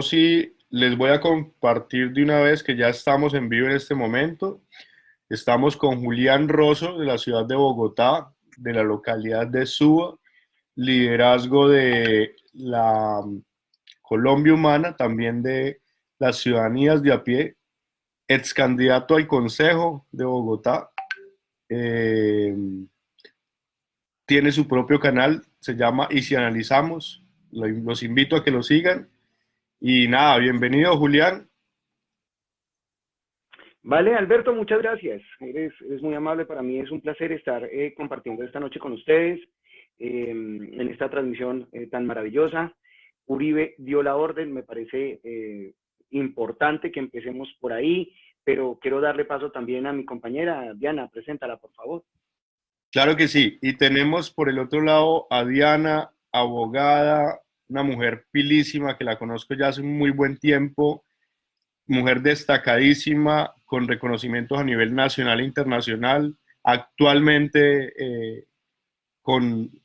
Sí, les voy a compartir de una vez que ya estamos en vivo en este momento. Estamos con Julián Rosso de la ciudad de Bogotá, de la localidad de Suba, liderazgo de la Colombia Humana, también de las ciudadanías de a pie, ex candidato al Consejo de Bogotá. Eh, Tiene su propio canal, se llama Y si analizamos. Los invito a que lo sigan. Y nada, bienvenido Julián. Vale, Alberto, muchas gracias. Eres muy amable. Para mí es un placer estar compartiendo esta noche con ustedes en esta transmisión tan maravillosa. Uribe dio la orden, me parece importante que empecemos por ahí, pero quiero darle paso también a mi compañera Diana. Preséntala, por favor. Claro que sí. Y tenemos por el otro lado a Diana, abogada, una mujer pilísima que la conozco ya hace un muy buen tiempo, mujer destacadísima, con reconocimientos a nivel nacional e internacional, actualmente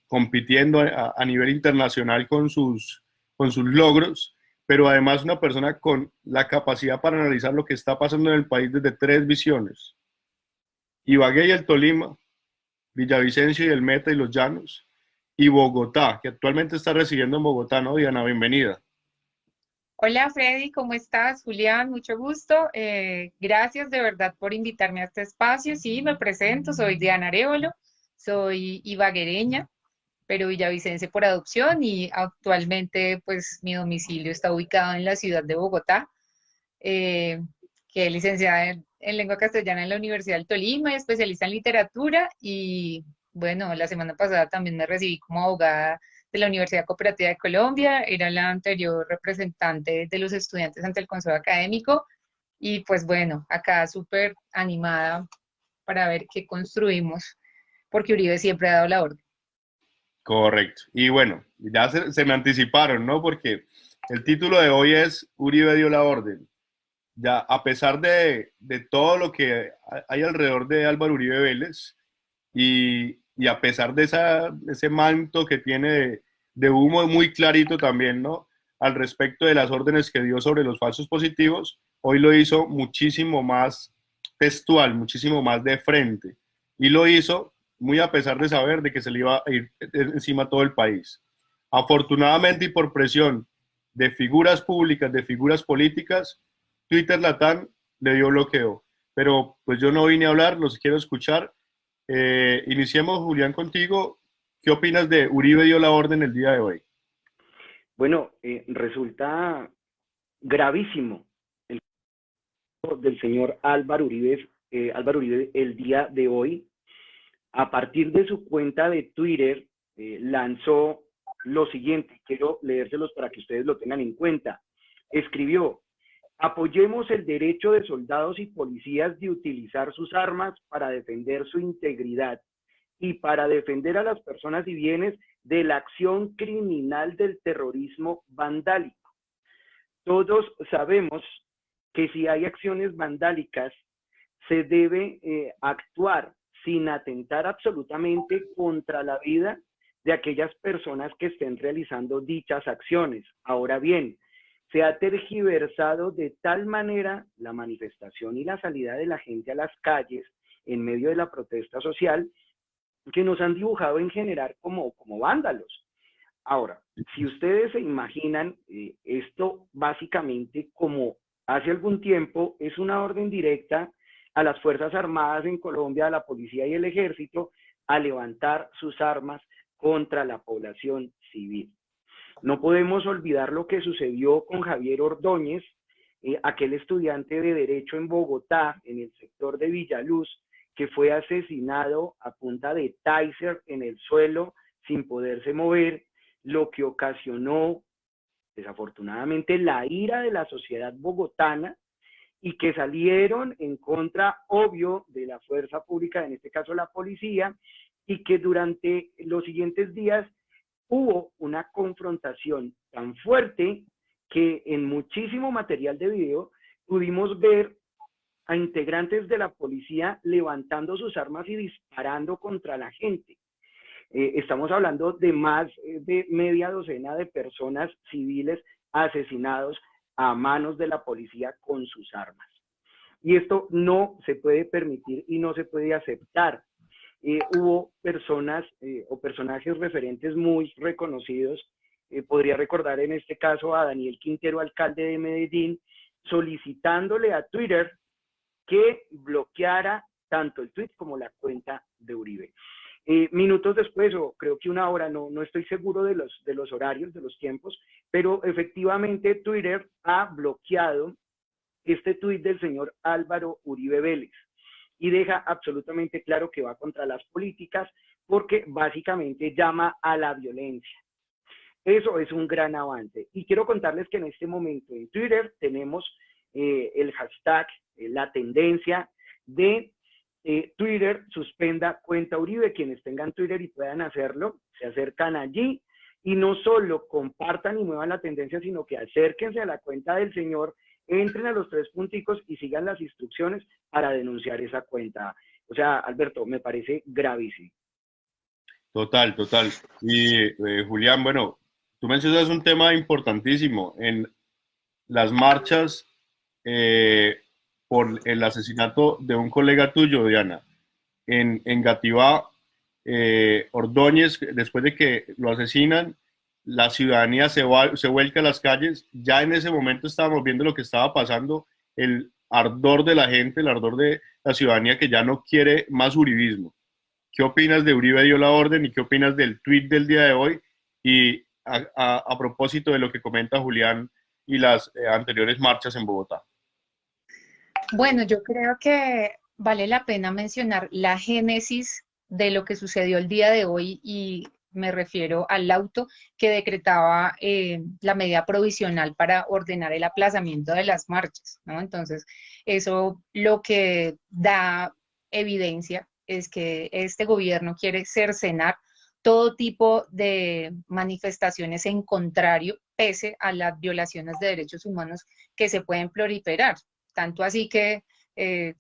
compitiendo a nivel internacional con sus logros, pero además una persona con la capacidad para analizar lo que está pasando en el país desde tres visiones. Ibagué y el Tolima, Villavicencio y el Meta y los Llanos, y Bogotá, que actualmente está residiendo en Bogotá, ¿no, Diana? Bienvenida. Hola Freddy, ¿cómo estás? Julián, mucho gusto. Gracias de verdad por invitarme a este espacio. Sí, me presento, soy Diana Arevalo, soy ibaguereña, pero villavicense por adopción y actualmente pues mi domicilio está ubicado en la ciudad de Bogotá. Eh, que es licenciada en lengua castellana en la Universidad del Tolima, especialista en literatura y bueno, la semana pasada también me recibí como abogada de la Universidad Cooperativa de Colombia, era la anterior representante de los estudiantes ante el Consejo Académico y pues bueno, acá súper animada para ver qué construimos, porque Uribe siempre ha dado la orden. Correcto. Y bueno, ya se me anticiparon, ¿no? Porque el título de hoy es Uribe dio la orden. Ya, a pesar de todo lo que hay alrededor de Álvaro Uribe Vélez y a pesar de ese manto que tiene de humo muy clarito también, ¿no? Al respecto de las órdenes que dio sobre los falsos positivos, hoy lo hizo muchísimo más textual, muchísimo más de frente. Y lo hizo muy a pesar de saber de que se le iba a ir encima a todo el país. Afortunadamente y por presión de figuras públicas, de figuras políticas, Twitter Latam le dio bloqueo. Pero pues yo no vine a hablar, los quiero escuchar. Iniciemos, Julián, contigo. ¿Qué opinas de Uribe dio la orden el día de hoy? Bueno, resulta gravísimo el caso del señor Álvaro Uribe el día de hoy. A partir de su cuenta de Twitter, lanzó lo siguiente, quiero leérselos para que ustedes lo tengan en cuenta. Escribió: apoyemos el derecho de soldados y policías de utilizar sus armas para defender su integridad y para defender a las personas y bienes de la acción criminal del terrorismo vandálico. Todos sabemos que si hay acciones vandálicas, se debe actuar sin atentar absolutamente contra la vida de aquellas personas que estén realizando dichas acciones. Ahora bien, se ha tergiversado de tal manera la manifestación y la salida de la gente a las calles en medio de la protesta social que nos han dibujado en general como vándalos. Ahora, si ustedes se imaginan, esto básicamente como hace algún tiempo es una orden directa a las Fuerzas Armadas en Colombia, a la policía y el ejército, a levantar sus armas contra la población civil. No podemos olvidar lo que sucedió con Javier Ordóñez, aquel estudiante de Derecho en Bogotá, en el sector de Villaluz, que fue asesinado a punta de taser en el suelo sin poderse mover, lo que ocasionó desafortunadamente la ira de la sociedad bogotana y que salieron en contra, obvio, de la fuerza pública, en este caso la policía, y que durante los siguientes días hubo una confrontación tan fuerte que en muchísimo material de video pudimos ver a integrantes de la policía levantando sus armas y disparando contra la gente. Estamos hablando de más de media docena de personas civiles asesinados a manos de la policía con sus armas. Y esto no se puede permitir y no se puede aceptar. Hubo personas o personajes referentes muy reconocidos, podría recordar en este caso a Daniel Quintero, alcalde de Medellín, solicitándole a Twitter que bloqueara tanto el tweet como la cuenta de Uribe. Minutos después, o creo que una hora, no estoy seguro de los horarios, de los tiempos, pero efectivamente Twitter ha bloqueado este tuit del señor Álvaro Uribe Vélez y deja absolutamente claro que va contra las políticas porque básicamente llama a la violencia. Eso es un gran avance. Y quiero contarles que en este momento en Twitter tenemos el hashtag, la tendencia de Twitter suspenda cuenta Uribe. Quienes tengan Twitter y puedan hacerlo, se acercan allí y no solo compartan y muevan la tendencia, sino que acérquense a la cuenta del señor, entren a los 3 punticos y sigan las instrucciones para denunciar esa cuenta. O sea, Alberto, me parece gravísimo. Total, total. Y Julián, bueno, tú mencionas un tema importantísimo en las marchas por el asesinato de un colega tuyo, Diana. En Gativá, Ordóñez, después de que lo asesinan, la ciudadanía se vuelca a las calles. Ya en ese momento estábamos viendo lo que estaba pasando, el ardor de la gente, el ardor de la ciudadanía que ya no quiere más uribismo. ¿Qué opinas de Uribe dio la orden y qué opinas del tuit del día de hoy? Y a propósito de lo que comenta Julián y las anteriores marchas en Bogotá. Bueno, yo creo que vale la pena mencionar la génesis de lo que sucedió el día de hoy y me refiero al auto que decretaba la medida provisional para ordenar el aplazamiento de las marchas, ¿no? Entonces, eso lo que da evidencia es que este gobierno quiere cercenar todo tipo de manifestaciones en contrario, pese a las violaciones de derechos humanos que se pueden proliferar. Tanto así que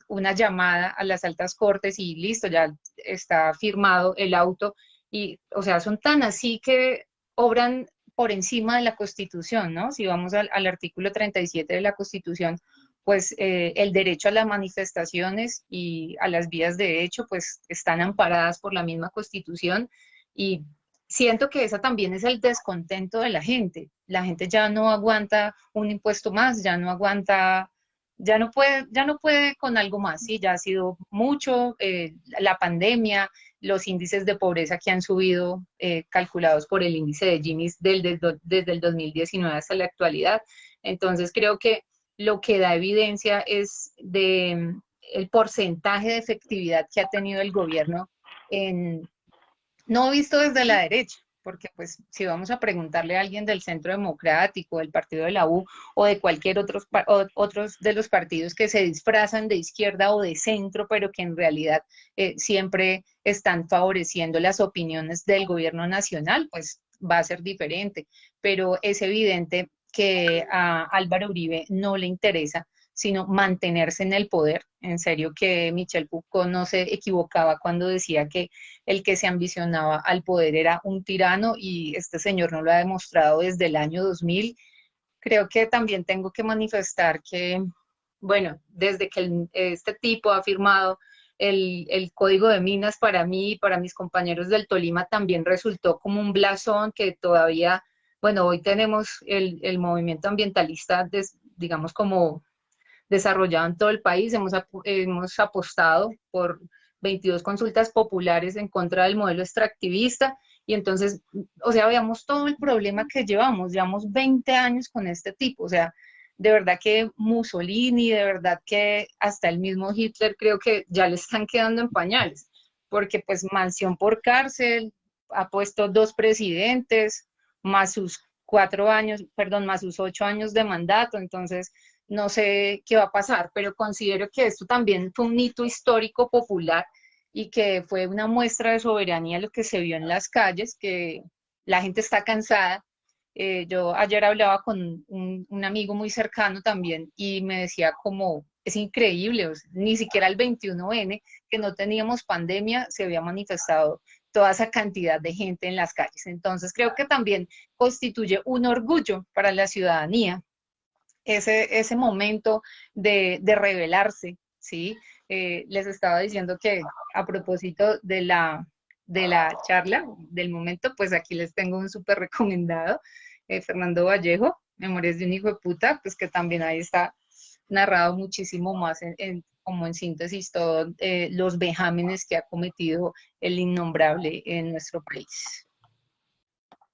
una llamada a las altas cortes y listo, ya está firmado el auto. Y, o sea, son tan así que obran por encima de la Constitución, ¿no? Si vamos al artículo 37 de la Constitución, pues el derecho a las manifestaciones y a las vías de hecho, pues están amparadas por la misma Constitución y siento que esa también es el descontento de la gente. La gente ya no aguanta un impuesto más, ya no aguanta, ya no puede con algo más, sí, ya ha sido mucho, la pandemia, los índices de pobreza que han subido, calculados por el índice de Gini desde el 2019 hasta la actualidad. Entonces creo que lo que da evidencia es de el porcentaje de efectividad que ha tenido el gobierno en, no visto desde la derecha, porque pues si vamos a preguntarle a alguien del Centro Democrático, del partido de la U o de cualquier otros de los partidos que se disfrazan de izquierda o de centro, pero que en realidad siempre están favoreciendo las opiniones del gobierno nacional, pues va a ser diferente. Pero es evidente que a Álvaro Uribe no le interesa sino mantenerse en el poder. En serio que Michel Foucault no se equivocaba cuando decía que el que se ambicionaba al poder era un tirano y este señor no lo ha demostrado desde el año 2000. Creo que también tengo que manifestar que, bueno, desde que este tipo ha firmado el Código de Minas para mí y para mis compañeros del Tolima también resultó como un blasón que todavía, bueno, hoy tenemos el movimiento ambientalista, digamos, como desarrollado en todo el país. Hemos apostado por 22 consultas populares en contra del modelo extractivista y entonces, o sea, veamos todo el problema que llevamos 20 años con este tipo, o sea, de verdad que Mussolini, de verdad que hasta el mismo Hitler creo que ya le están quedando en pañales, porque pues mansión por cárcel, ha puesto 2 presidentes, más sus 4 años, perdón, más sus 8 años de mandato, entonces no sé qué va a pasar, pero considero que esto también fue un hito histórico popular y que fue una muestra de soberanía lo que se vio en las calles, que la gente está cansada. Yo ayer hablaba con un amigo muy cercano también y me decía como, es increíble, o sea, ni siquiera el 21N, que no teníamos pandemia, se había manifestado toda esa cantidad de gente en las calles. Entonces creo que también constituye un orgullo para la ciudadanía ese momento de rebelarse, ¿sí? Les estaba diciendo que a propósito de la charla, del momento, pues aquí les tengo un súper recomendado, Fernando Vallejo, Memorias de un hijo de puta, pues que también ahí está narrado muchísimo más como en síntesis todos los vejámenes que ha cometido el innombrable en nuestro país.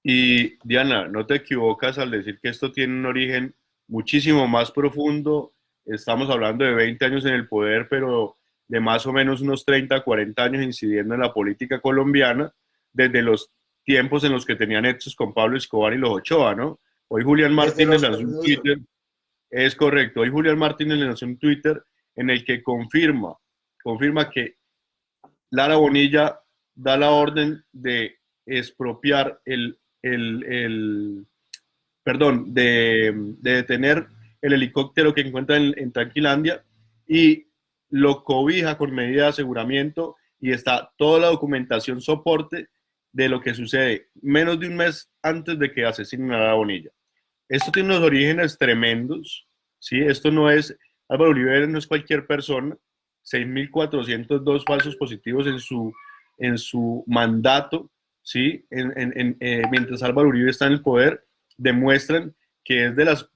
Y Diana, no te equivocas al decir que esto tiene un origen muchísimo más profundo. Estamos hablando de 20 años en el poder, pero de más o menos unos 30, 40 años incidiendo en la política colombiana, desde los tiempos en los que tenían hechos con Pablo Escobar y los Ochoa, ¿no? Hoy Julián Desde Martínez los lanzó un permisos. Twitter, es correcto, hoy Julián Martínez lanzó un Twitter en el que confirma que Lara Bonilla da la orden de expropiar perdón, de detener el helicóptero que encuentra en Tranquilandia y lo cobija con medida de aseguramiento y está toda la documentación soporte de lo que sucede menos de un mes antes de que asesinen a la Bonilla. Esto tiene unos orígenes tremendos, ¿sí? Esto no es, Álvaro Uribe no es cualquier persona, 6.402 falsos positivos en su mandato, ¿sí? Mientras Álvaro Uribe está en el poder, demuestran que es de las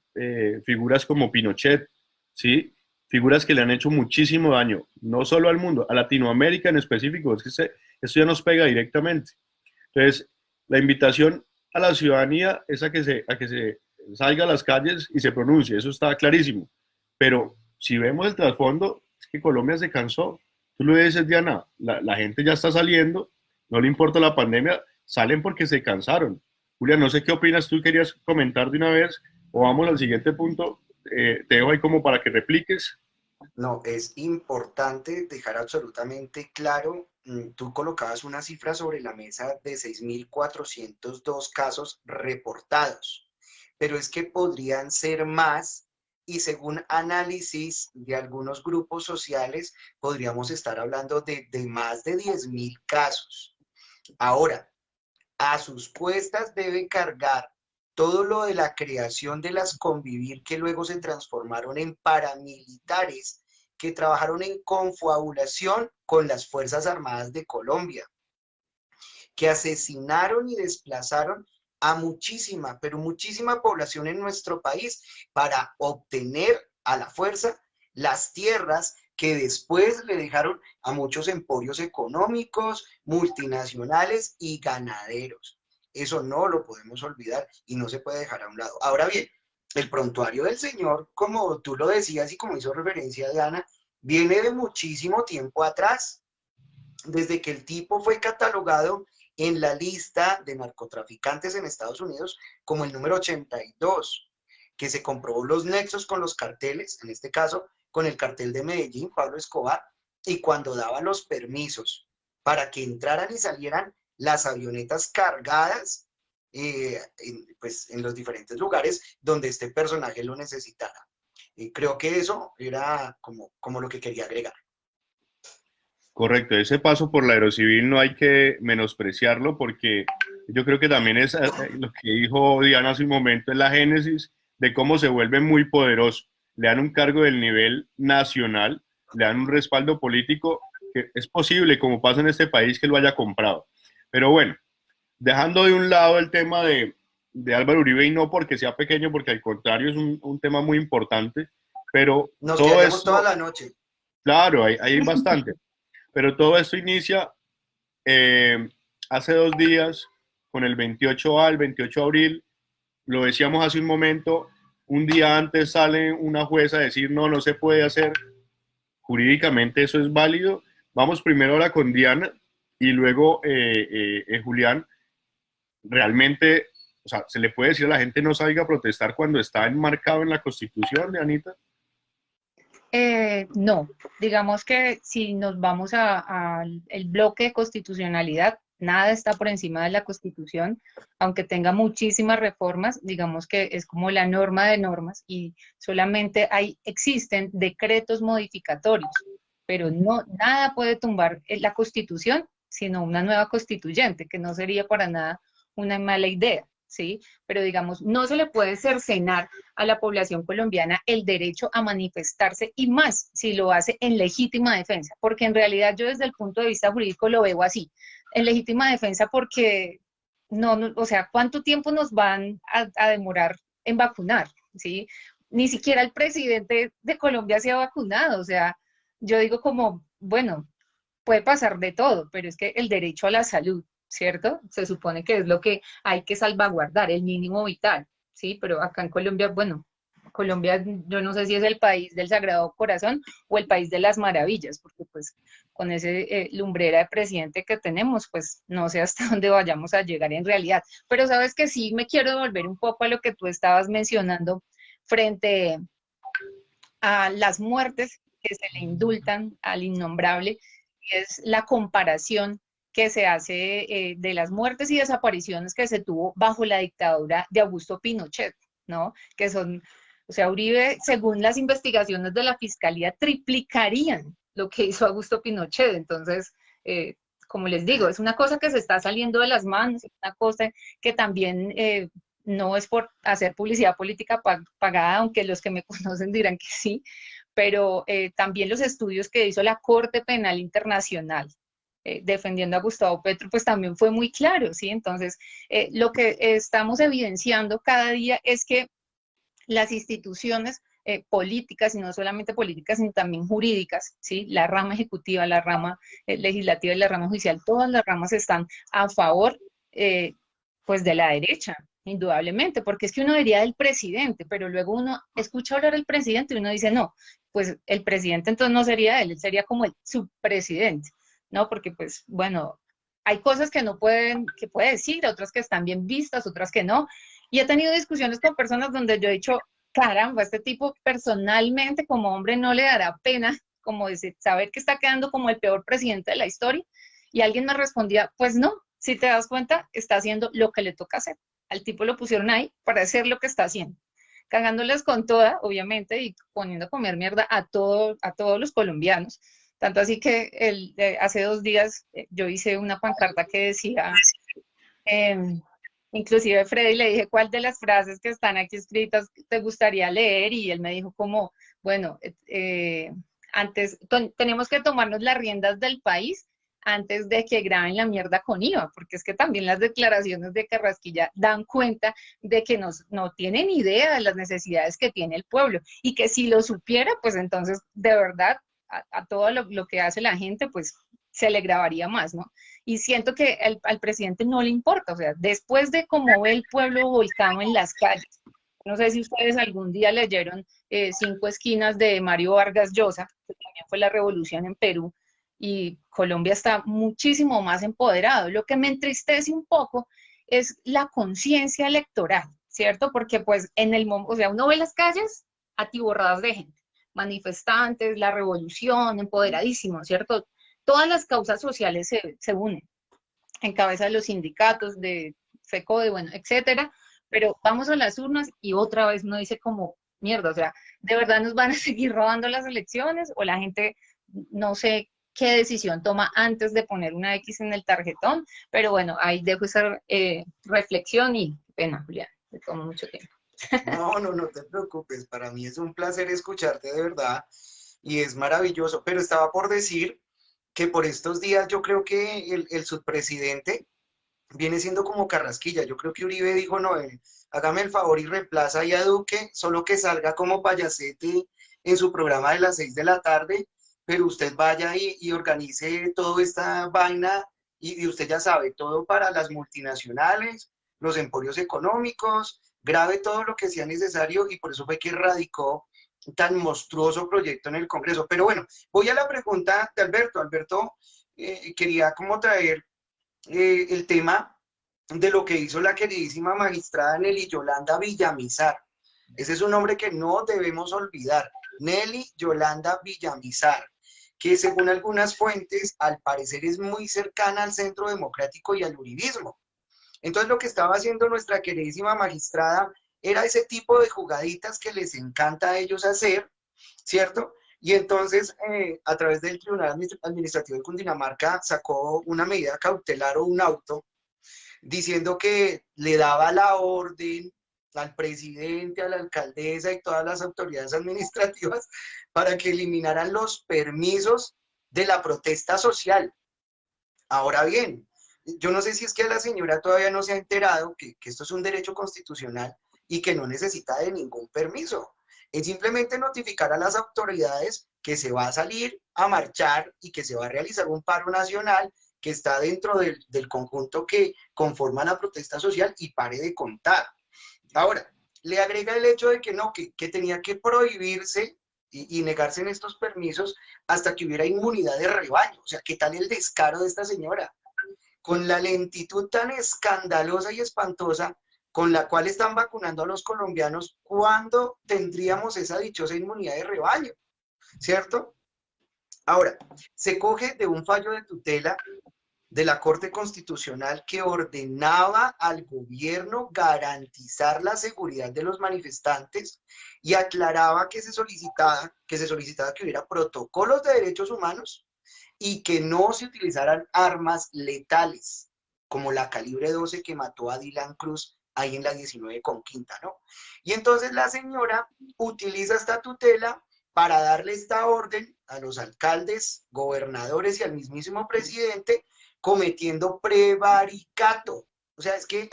figuras como Pinochet, ¿sí? Figuras que le han hecho muchísimo daño, no solo al mundo, a Latinoamérica en específico, es que esto ya nos pega directamente. Entonces, la invitación a la ciudadanía es a que se salga a las calles y se pronuncie, eso está clarísimo. Pero si vemos el trasfondo, es que Colombia se cansó. Tú lo dices, Diana, la gente ya está saliendo, no le importa la pandemia, salen porque se cansaron. Julia, no sé qué opinas, tú querías comentar de una vez o vamos al siguiente punto. Te dejo ahí como para que repliques. No, es importante dejar absolutamente claro, tú colocabas una cifra sobre la mesa de 6.402 casos reportados, pero es que podrían ser más y según análisis de algunos grupos sociales, podríamos estar hablando de más de 10.000 casos. Ahora, a sus cuestas debe cargar todo lo de la creación de las Convivir, que luego se transformaron en paramilitares, que trabajaron en confabulación con las Fuerzas Armadas de Colombia, que asesinaron y desplazaron a muchísima, pero muchísima población en nuestro país para obtener a la fuerza las tierras que después le dejaron a muchos emporios económicos, multinacionales y ganaderos. Eso no lo podemos olvidar y no se puede dejar a un lado. Ahora bien, el prontuario del señor, como tú lo decías y como hizo referencia Diana, viene de muchísimo tiempo atrás, desde que el tipo fue catalogado en la lista de narcotraficantes en Estados Unidos como el número 82, que se comprobó los nexos con los carteles, en este caso con el cartel de Medellín, Pablo Escobar, y cuando daba los permisos para que entraran y salieran las avionetas cargadas pues, en los diferentes lugares donde este personaje lo necesitara. Creo que eso era como lo que quería agregar. Correcto, ese paso por la aerocivil no hay que menospreciarlo porque yo creo que también es lo que dijo Diana hace un momento, es la génesis de cómo se vuelve muy poderoso. Le dan un cargo del nivel nacional, le dan un respaldo político que es posible, como pasa en este país, que lo haya comprado. Pero bueno, dejando de un lado el tema de Álvaro Uribe y no porque sea pequeño, porque al contrario es un tema muy importante, pero Nos todo quedaríamos toda esto, la noche. claro, hay bastante. Pero todo esto inicia eh, hace 2 días con el 28A, el 28 de abril, lo decíamos hace un momento, un día antes sale una jueza a decir no, no se puede hacer, jurídicamente eso es válido. Vamos primero ahora con Diana y luego Julián, realmente, o sea, se le puede decir a la gente no salga a protestar cuando está enmarcado en la Constitución, Dianita. No, digamos que si nos vamos al bloque de constitucionalidad, nada está por encima de la Constitución, aunque tenga muchísimas reformas, digamos que es como la norma de normas y solamente existen decretos modificatorios, pero no, nada puede tumbar la Constitución, sino una nueva constituyente, que no sería para nada una mala idea. ¿sí? Pero digamos, no se le puede cercenar a la población colombiana el derecho a manifestarse y más si lo hace en legítima defensa, porque en realidad yo desde el punto de vista jurídico lo veo así, en legítima defensa porque o sea, ¿cuánto tiempo nos van a demorar en vacunar? ¿Sí? Ni siquiera el presidente de Colombia se ha vacunado, o sea, yo digo como, bueno, puede pasar de todo, pero es que el derecho a la salud, ¿cierto? Se supone que es lo que hay que salvaguardar, el mínimo vital, ¿sí? Pero acá en Colombia, bueno, Colombia yo no sé si es el país del Sagrado Corazón o el país de las maravillas, porque pues con ese lumbrera de presidente que tenemos, pues no sé hasta dónde vayamos a llegar en realidad. Pero sabes que sí me quiero devolver un poco a lo que tú estabas mencionando frente a las muertes que se le indultan al innombrable, y es la comparación que se hace de las muertes y desapariciones que se tuvo bajo la dictadura de Augusto Pinochet, ¿no? Que son, o sea, Uribe, según las investigaciones de la Fiscalía, triplicarían lo que hizo Augusto Pinochet. Entonces, como les digo, es una cosa que se está saliendo de las manos, es una cosa que también no es por hacer publicidad política pagada, aunque los que me conocen dirán que sí, pero también los estudios que hizo la Corte Penal Internacional defendiendo a Gustavo Petro, pues también fue muy claro, ¿sí? Entonces, lo que estamos evidenciando cada día es que las instituciones políticas, y no solamente políticas, sino también jurídicas, ¿sí? La rama ejecutiva, la rama legislativa y la rama judicial, todas las ramas están a favor, pues, de la derecha, indudablemente, porque es que uno diría del presidente, pero luego uno escucha hablar del presidente y uno dice, no, pues el presidente entonces no sería él sería como el subpresidente, ¿no? Porque, pues, bueno, hay cosas que no pueden, que puede decir, otras que están bien vistas, otras que no, y he tenido discusiones con personas donde yo he dicho, caramba, este tipo personalmente como hombre no le dará pena como decir, saber que está quedando como el peor presidente de la historia. Y alguien me respondía, pues no, si te das cuenta, está haciendo lo que le toca hacer. Al tipo lo pusieron ahí para hacer lo que está haciendo. Cagándoles con toda, obviamente, y poniendo a comer mierda a todos los colombianos. Tanto así que hace 2 días yo hice una pancarta que decía, eh, inclusive Freddy le dije cuál de las frases que están aquí escritas te gustaría leer y él me dijo como, bueno, antes tenemos que tomarnos las riendas del país antes de que graben la mierda con IVA, porque es que también las declaraciones de Carrasquilla dan cuenta de que no tienen idea de las necesidades que tiene el pueblo y que si lo supiera, pues entonces de verdad a todo lo que hace la gente, pues se le grabaría más, ¿no? Y siento que al presidente no le importa, o sea, después de cómo ve el pueblo volcado en las calles, no sé si ustedes algún día leyeron Cinco Esquinas de Mario Vargas Llosa, que también fue la revolución en Perú, y Colombia está muchísimo más empoderado. Lo que me entristece un poco es la conciencia electoral, ¿cierto? Porque pues o sea, uno ve las calles atiborradas de gente, manifestantes, la revolución, empoderadísimo, ¿cierto? Todas las causas sociales se unen en cabeza de los sindicatos, de FECODE, bueno, etcétera, pero vamos a las urnas y otra vez uno dice como, mierda, o sea, ¿de verdad nos van a seguir robando las elecciones? O la gente, no sé qué decisión toma antes de poner una X en el tarjetón, pero bueno, ahí dejo esa reflexión y pena, Julián, me tomo mucho tiempo. No, no, no te preocupes, para mí es un placer escucharte de verdad y es maravilloso, pero estaba por decir que por estos días yo creo que el subpresidente viene siendo como Carrasquilla. Yo creo que Uribe dijo, no, hágame el favor y reemplaza ahí a Duque, solo que salga como payasete en su programa de las 6 de la tarde, pero usted vaya y organice toda esta vaina y usted ya sabe, todo para las multinacionales, los emporios económicos, grabe todo lo que sea necesario y por eso fue que radicó tan monstruoso proyecto en el Congreso. Pero bueno, voy a la pregunta de Alberto. Alberto quería como traer el tema de lo que hizo la queridísima magistrada Nelly Yolanda Villamizar. Ese es un nombre que no debemos olvidar. Nelly Yolanda Villamizar, que según algunas fuentes, al parecer es muy cercana al Centro Democrático y al uribismo. Entonces lo que estaba haciendo nuestra queridísima magistrada era ese tipo de jugaditas que les encanta a ellos hacer, ¿cierto? Y entonces, a través del Tribunal Administrativo de Cundinamarca, sacó una medida cautelar o un auto diciendo que le daba la orden al presidente, a la alcaldesa y todas las autoridades administrativas para que eliminaran los permisos de la protesta social. Ahora bien, yo no sé si es que la señora todavía no se ha enterado que esto es un derecho constitucional y que no necesita de ningún permiso. Es simplemente notificar a las autoridades que se va a salir a marchar y que se va a realizar un paro nacional que está dentro del conjunto que conforma la protesta social y pare de contar. Ahora, le agrega el hecho de que no, que tenía que prohibirse y negarse en estos permisos hasta que hubiera inmunidad de rebaño. O sea, ¿qué tal el descaro de esta señora? Con la lentitud tan escandalosa y espantosa con la cual están vacunando a los colombianos, ¿cuándo tendríamos esa dichosa inmunidad de rebaño? ¿Cierto? Ahora, se coge de un fallo de tutela de la Corte Constitucional que ordenaba al gobierno garantizar la seguridad de los manifestantes y aclaraba que se solicitaba que hubiera protocolos de derechos humanos y que no se utilizaran armas letales, como la calibre 12 que mató a Dylan Cruz ahí en la 19 con Quinta, ¿no? Y entonces la señora utiliza esta tutela para darle esta orden a los alcaldes, gobernadores y al mismísimo presidente, cometiendo prevaricato. O sea, es que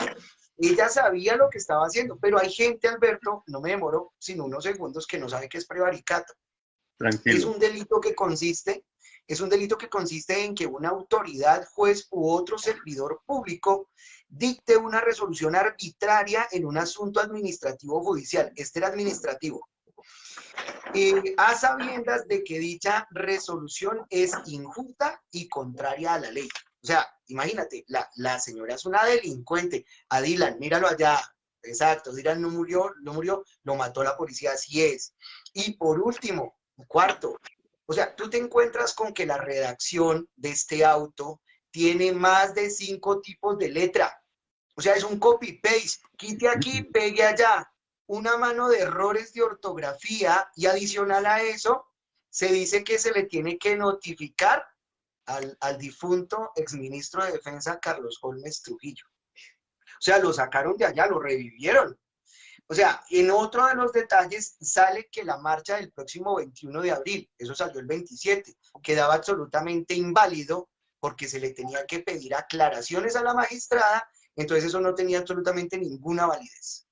ella sabía lo que estaba haciendo, pero hay gente, Alberto, no me demoro sino unos segundos, que no sabe qué es prevaricato. Tranquilo. Es un delito que consiste en que una autoridad, juez u otro servidor público dicte una resolución arbitraria en un asunto administrativo o judicial. Este era administrativo. A sabiendas de que dicha resolución es injusta y contraria a la ley. O sea, imagínate, la señora es una delincuente. A Dylan, míralo allá. Exacto, Dylan no murió, lo mató la policía, así es. Y por último, cuarto, o sea, tú te encuentras con que la redacción de este auto tiene más de 5 tipos de letra. O sea, es un copy-paste. Quite aquí, pegue allá. Una mano de errores de ortografía y adicional a eso, se dice que se le tiene que notificar al difunto exministro de Defensa, Carlos Holmes Trujillo. O sea, lo sacaron de allá, lo revivieron. O sea, en otro de los detalles sale que la marcha del próximo 21 de abril, eso salió el 27, quedaba absolutamente inválido porque se le tenía que pedir aclaraciones a la magistrada, entonces eso no tenía absolutamente ninguna validez.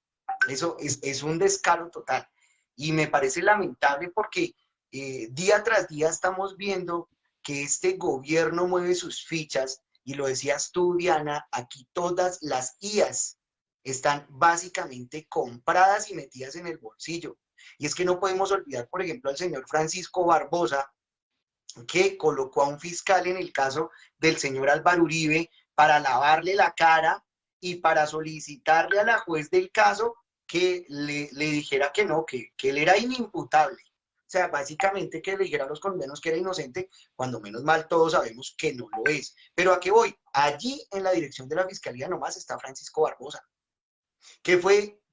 Eso es un descaro total. Y me parece lamentable porque día tras día estamos viendo que este gobierno mueve sus fichas, y lo decías tú, Diana, aquí todas las IAs están básicamente compradas y metidas en el bolsillo. Y es que no podemos olvidar, por ejemplo, al señor Francisco Barbosa, que colocó a un fiscal en el caso del señor Álvaro Uribe para lavarle la cara y para solicitarle a la juez del caso que le dijera que no, que él era inimputable. O sea, básicamente que le dijera a los colombianos que era inocente, cuando menos mal todos sabemos que no lo es. Pero ¿a qué voy? Allí en la dirección de la fiscalía nomás está Francisco Barbosa, que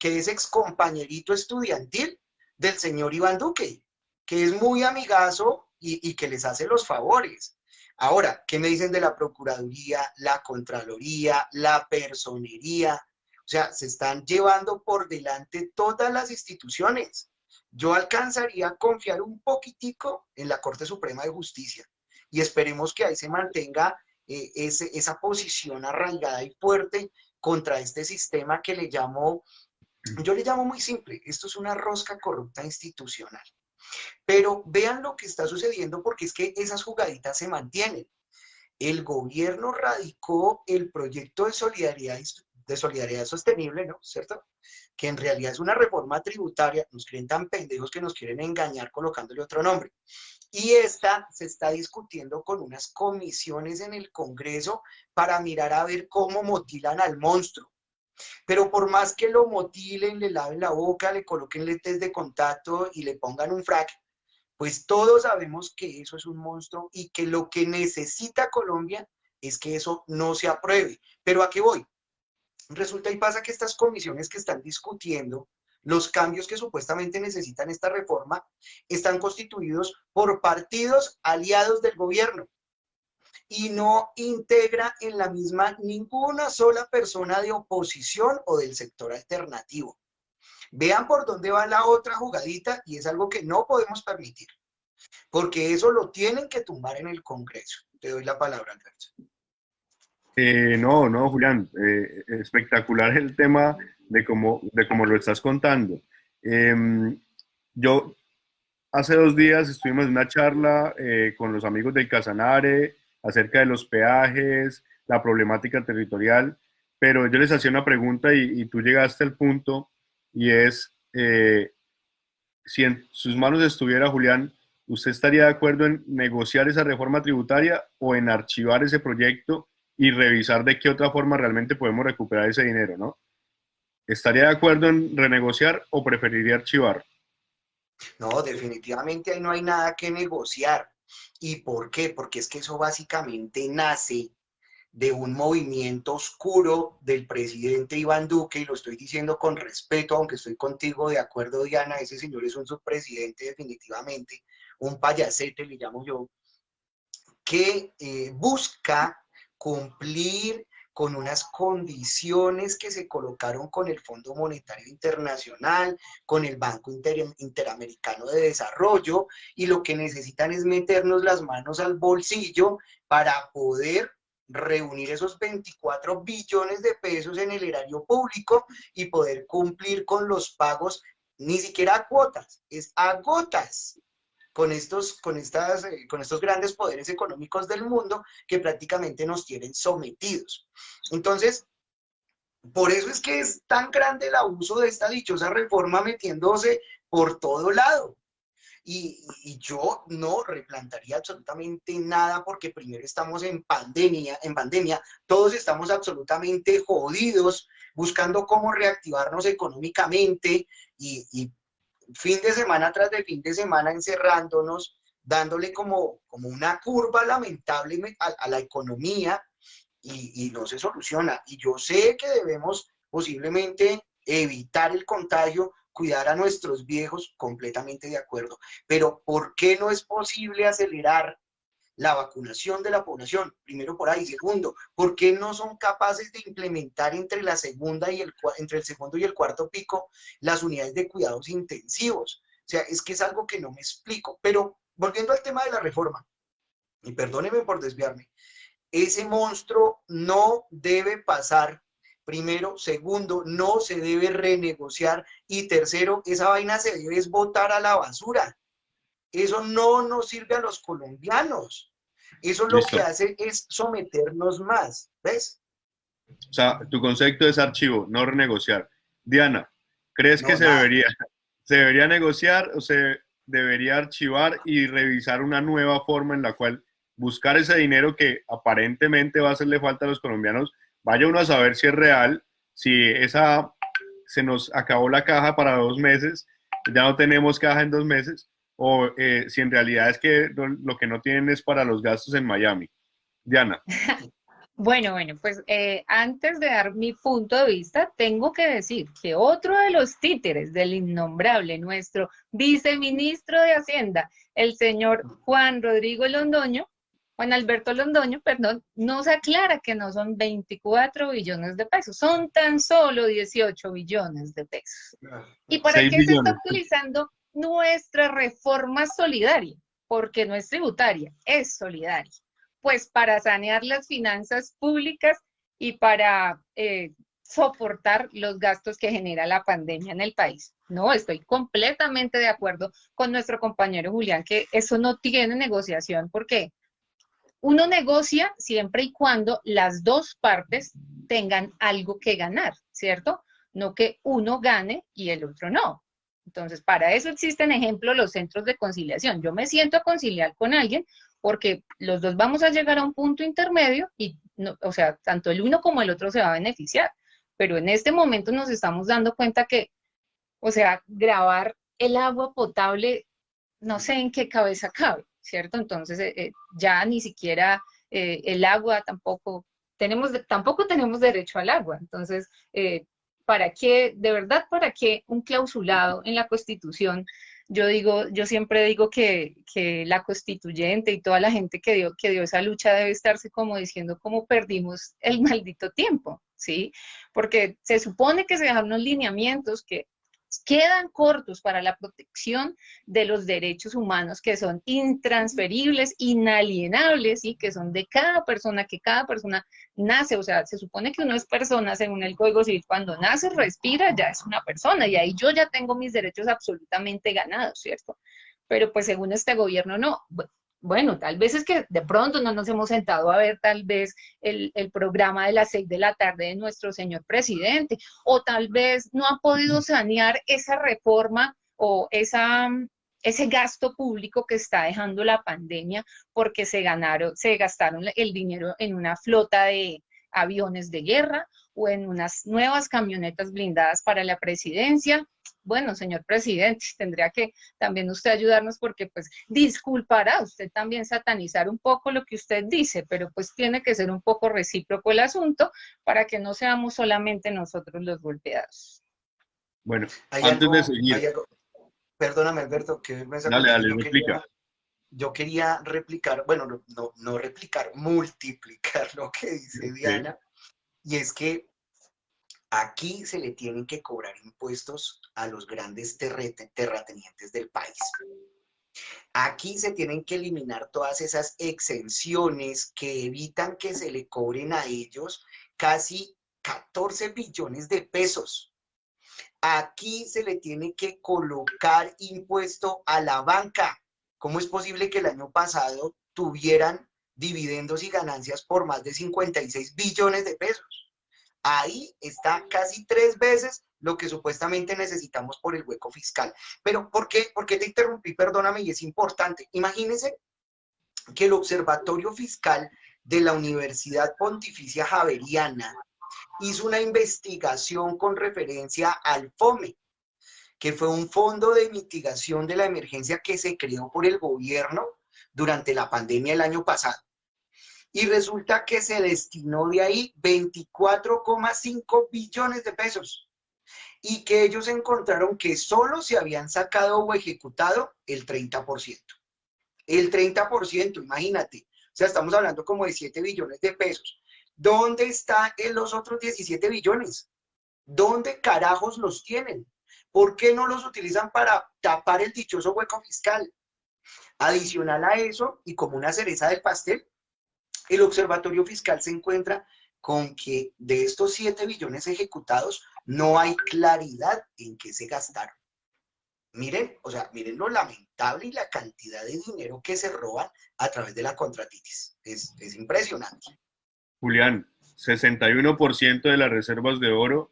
es excompañerito estudiantil del señor Iván Duque, que es muy amigazo y que les hace los favores. Ahora, ¿qué me dicen de la Procuraduría, la Contraloría, la Personería? O sea, se están llevando por delante todas las instituciones. Yo alcanzaría a confiar un poquitico en la Corte Suprema de Justicia y esperemos que ahí se mantenga esa posición arraigada y fuerte contra este sistema que yo le llamo muy simple, esto es una rosca corrupta institucional. Pero vean lo que está sucediendo, porque es que esas jugaditas se mantienen. El gobierno radicó el proyecto de solidaridad sostenible, ¿no? ¿Cierto? Que en realidad es una reforma tributaria, nos creen tan pendejos que nos quieren engañar colocándole otro nombre. Y esta se está discutiendo con unas comisiones en el Congreso para mirar a ver cómo motilan al monstruo. Pero por más que lo motilen, le laven la boca, le coloquen lentes de contacto y le pongan un frac, pues todos sabemos que eso es un monstruo y que lo que necesita Colombia es que eso no se apruebe. ¿Pero a qué voy? Resulta y pasa que estas comisiones que están discutiendo los cambios que supuestamente necesitan esta reforma están constituidos por partidos aliados del gobierno. y no integra en la misma ninguna sola persona de oposición o del sector alternativo. Vean por dónde va la otra jugadita y es algo que no podemos permitir, porque eso lo tienen que tumbar en el Congreso. Te doy la palabra, Alberto. No, no, Julián, espectacular el tema de cómo lo estás contando. Yo hace 2 días estuvimos en una charla con los amigos del Casanare acerca de los peajes, la problemática territorial, pero yo les hacía una pregunta y tú llegaste al punto y es, si en sus manos estuviera, Julián, ¿usted estaría de acuerdo en negociar esa reforma tributaria o en archivar ese proyecto y revisar de qué otra forma realmente podemos recuperar ese dinero, ¿no? ¿Estaría de acuerdo en renegociar o preferiría archivar? No, definitivamente ahí no hay nada que negociar. ¿Y por qué? Porque es que eso básicamente nace de un movimiento oscuro del presidente Iván Duque, y lo estoy diciendo con respeto, aunque estoy contigo de acuerdo, Diana, ese señor es un subpresidente definitivamente, un payasete le llamo yo, que busca cumplir con unas condiciones que se colocaron con el Fondo Monetario Internacional, con el Banco Interamericano de Desarrollo, y lo que necesitan es meternos las manos al bolsillo para poder reunir esos 24 billones de pesos en el erario público y poder cumplir con los pagos, ni siquiera a cuotas, es a gotas, con estos grandes poderes económicos del mundo que prácticamente nos tienen sometidos. Entonces, por eso es que es tan grande el abuso de esta dichosa reforma metiéndose por todo lado. Y yo no replantaría absolutamente nada porque primero estamos en pandemia, todos estamos absolutamente jodidos, buscando cómo reactivarnos económicamente y fin de semana tras de fin de semana encerrándonos, dándole como una curva lamentable a la economía y no se soluciona. Y yo sé que debemos posiblemente evitar el contagio, cuidar a nuestros viejos, completamente de acuerdo. Pero ¿por qué no es posible acelerar la vacunación de la población? Primero por ahí. Segundo, ¿por qué no son capaces de implementar entre entre el segundo y el cuarto pico las unidades de cuidados intensivos? O sea, es que es algo que no me explico. Pero volviendo al tema de la reforma, y perdóneme por desviarme, ese monstruo no debe pasar. Primero, segundo, no se debe renegociar, y tercero, esa vaina se debe botar a la basura. Eso no nos sirve a los colombianos. Eso lo que Listo. hace es someternos más, ¿ves? O sea, tu concepto es archivo, no renegociar. Diana, ¿crees que No, nada. se debería negociar o se debería archivar y revisar una nueva forma en la cual buscar ese dinero que aparentemente va a hacerle falta a los colombianos? Vaya uno a saber si es real, si se nos acabó la caja para 2 meses, ya no tenemos caja en 2 meses, o si en realidad es que lo que no tienen es para los gastos en Miami. Diana. Bueno, pues antes de dar mi punto de vista, tengo que decir que otro de los títeres del innombrable, nuestro viceministro de Hacienda, el señor Juan Alberto Londoño, perdón, nos aclara que no son 24 billones de pesos, son tan solo 18 billones de pesos. ¿Y para 6 qué se está billones. utilizando nuestra reforma solidaria? Porque no es tributaria, es solidaria. Pues para sanear las finanzas públicas y para soportar los gastos que genera la pandemia en el país. No, estoy completamente de acuerdo con nuestro compañero Julián, que eso no tiene negociación, porque uno negocia siempre y cuando las dos partes tengan algo que ganar, ¿cierto? No que uno gane y el otro no. Entonces, para eso existen, ejemplo, los centros de conciliación. Yo me siento a conciliar con alguien porque los dos vamos a llegar a un punto intermedio y, no, o sea, tanto el uno como el otro se va a beneficiar. Pero en este momento nos estamos dando cuenta que, o sea, grabar el agua potable, no sé en qué cabeza cabe, ¿cierto? Entonces, ya ni siquiera el agua tampoco tenemos derecho al agua. Entonces, ¿para qué, de verdad, para qué un clausulado en la Constitución Yo siempre digo que la constituyente y toda la gente que dio esa lucha debe estarse como diciendo cómo perdimos el maldito tiempo, ¿sí? Porque se supone que se dejan unos lineamientos que quedan cortos para la protección de los derechos humanos que son intransferibles, inalienables y que son de cada persona, que cada persona nace, o sea, se supone que uno es persona según el Código Civil, cuando nace, respira, ya es una persona y ahí yo ya tengo mis derechos absolutamente ganados, ¿cierto? Pero pues según este gobierno no. Bueno, tal vez es que de pronto no nos hemos sentado a ver tal vez el programa de las 6 de la tarde de nuestro señor presidente, o tal vez no ha podido sanear esa reforma o ese gasto público que está dejando la pandemia porque se gastaron el dinero en una flota de aviones de guerra o en unas nuevas camionetas blindadas para la presidencia. Bueno, señor presidente, tendría que también usted ayudarnos porque pues disculpará usted también satanizar un poco lo que usted dice, pero pues tiene que ser un poco recíproco el asunto para que no seamos solamente nosotros los golpeados. Bueno, Hay antes de algo, seguir, hay algo, perdóname Alberto, que me sacó dale, que dale, replica. yo quería replicar, bueno, no replicar, multiplicar lo que dice Diana, y es que aquí se le tienen que cobrar impuestos a los grandes terratenientes del país. Aquí se tienen que eliminar todas esas exenciones que evitan que se le cobren a ellos casi 14 billones de pesos. Aquí se le tiene que colocar impuesto a la banca. ¿Cómo es posible que el año pasado tuvieran dividendos y ganancias por más de 56 billones de pesos? Ahí está casi 3 veces lo que supuestamente necesitamos por el hueco fiscal. Pero ¿por qué te interrumpí? Perdóname, y es importante. Imagínense que el Observatorio Fiscal de la Universidad Pontificia Javeriana hizo una investigación con referencia al FOME, que fue un fondo de mitigación de la emergencia que se creó por el gobierno durante la pandemia el año pasado. Y resulta que se destinó de ahí 24,5 billones de pesos. Y que ellos encontraron que solo se habían sacado o ejecutado el 30%. El 30%, imagínate. O sea, estamos hablando como de 7 billones de pesos. ¿Dónde están los otros 17 billones? ¿Dónde carajos los tienen? ¿Por qué no los utilizan para tapar el dichoso hueco fiscal? Adicional a eso, y como una cereza del pastel, el Observatorio Fiscal se encuentra con que de estos 7 billones ejecutados no hay claridad en qué se gastaron. Miren, o sea, miren lo lamentable y la cantidad de dinero que se roban a través de la contratitis. Es impresionante. Julián, 61% de las reservas de oro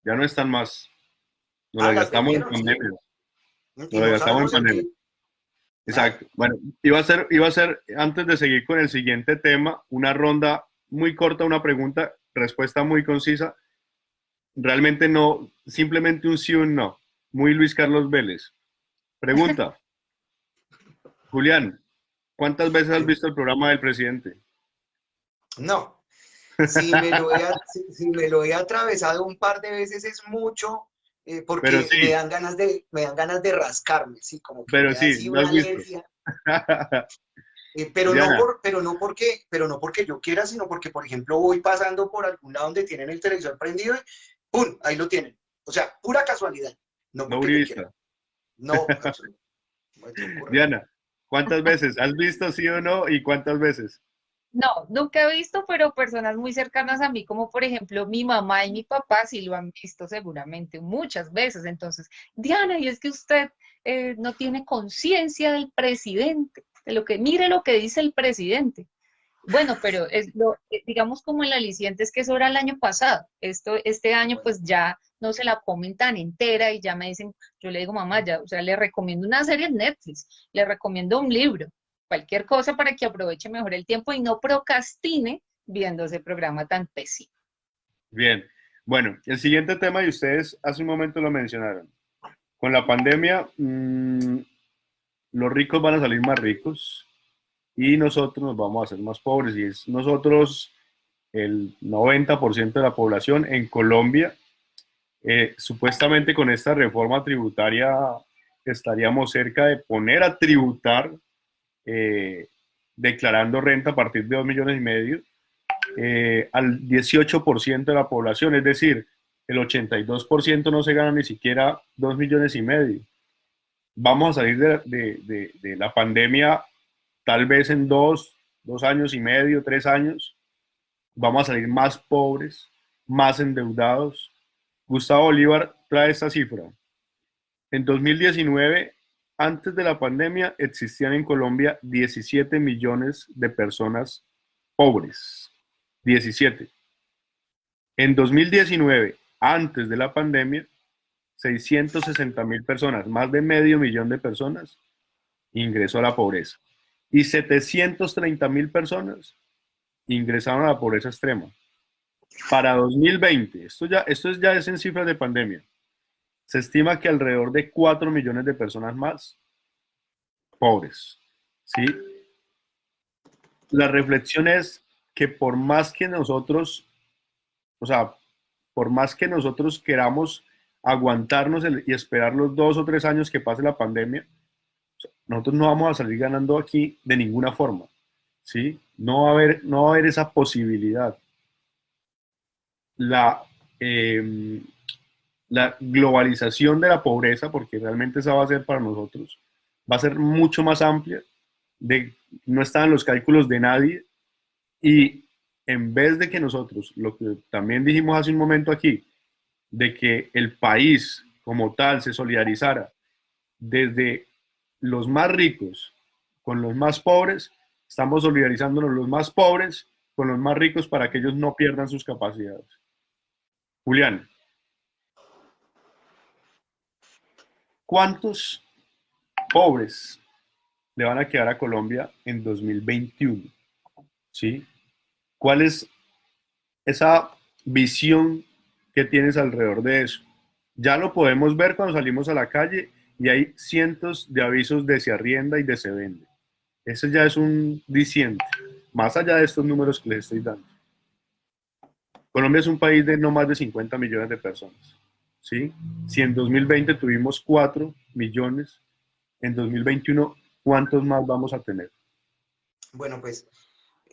ya no están más. Nos las las gastamos en vendieron, pandemia. ¿sí? Nos Y las no gastamos en sabemos en pandemia. qué. Exacto. Bueno, iba a ser, antes de seguir con el siguiente tema, una ronda muy corta, una pregunta, respuesta muy concisa. Realmente no, simplemente un sí o un no. Muy Luis Carlos Vélez. Pregunta, Julián, ¿cuántas veces has visto el programa del presidente? No, si me lo he atravesado un par de veces es mucho, Pero porque sí, me dan ganas de rascarme, sí, como que me pero da sí, así lo una has visto. alergia. Pero Diana, no porque yo quiera, sino porque, por ejemplo, voy pasando por algún lado donde tienen el televisor prendido y ¡pum! Ahí lo tienen. O sea, pura casualidad. No no porque yo quiera. uribista. No, absolutamente. No me ocurre. Diana, ¿cuántas veces? ¿Has visto sí o no y cuántas veces? No, nunca he visto, pero personas muy cercanas a mí, como por ejemplo mi mamá y mi papá, sí lo han visto seguramente muchas veces. Entonces, Diana, y es que usted no tiene conciencia del presidente, de lo que, mire lo que dice el presidente. Bueno, pero digamos como el aliciente es que eso era el año pasado. Este año Bueno, pues ya no se la comen tan entera y ya me dicen, yo le digo, mamá, ya, o sea, le recomiendo una serie en Netflix, le recomiendo un libro, cualquier cosa para que aproveche mejor el tiempo y no procrastine viendo ese programa tan pésimo. Bien. Bueno, el siguiente tema, y ustedes hace un momento lo mencionaron. Con la pandemia, los ricos van a salir más ricos y nosotros nos vamos a hacer más pobres. Y es nosotros, el 90% de la población en Colombia, supuestamente con esta reforma tributaria estaríamos cerca de poner a tributar, declarando renta a partir de 2,5 millones, al 18% de la población, es decir, el 82% no se gana ni siquiera 2,5 millones. Vamos a salir de la pandemia tal vez en 2 años y medio, 3 años. Vamos a salir más pobres, más endeudados. Gustavo Bolívar trae esta cifra. En 2019, antes de la pandemia, existían en Colombia 17 millones de personas pobres. 17. En 2019, antes de la pandemia, 660,000 personas, más de medio millón de personas, ingresó a la pobreza. Y 730,000 personas ingresaron a la pobreza extrema. Para 2020, esto ya es en cifras de pandemia, se estima que alrededor de 4 millones de personas más pobres. ¿Sí? La reflexión es que por más que nosotros, o sea, por más que nosotros queramos aguantarnos y esperar los 2 o 3 años que pase la pandemia, nosotros no vamos a salir ganando aquí de ninguna forma. ¿Sí? No va a haber esa posibilidad. La, eh, la globalización de la pobreza, porque realmente esa va a ser para nosotros, va a ser mucho más amplia, no está en los cálculos de nadie, y en vez de que nosotros, lo que también dijimos hace un momento aquí, de que el país como tal se solidarizara desde los más ricos con los más pobres, estamos solidarizándonos los más pobres con los más ricos para que ellos no pierdan sus capacidades. Julián, ¿cuántos pobres le van a quedar a Colombia en 2021? ¿Sí? ¿Cuál es esa visión que tienes alrededor de eso? Ya lo podemos ver cuando salimos a la calle y hay cientos de avisos de se arrienda y de se vende. Eso ya es un diciente, más allá de estos números que les estoy dando. Colombia es un país de no más de 50 millones de personas. ¿Sí? Si en 2020 tuvimos 4 millones, en 2021, ¿cuántos más vamos a tener? Bueno, pues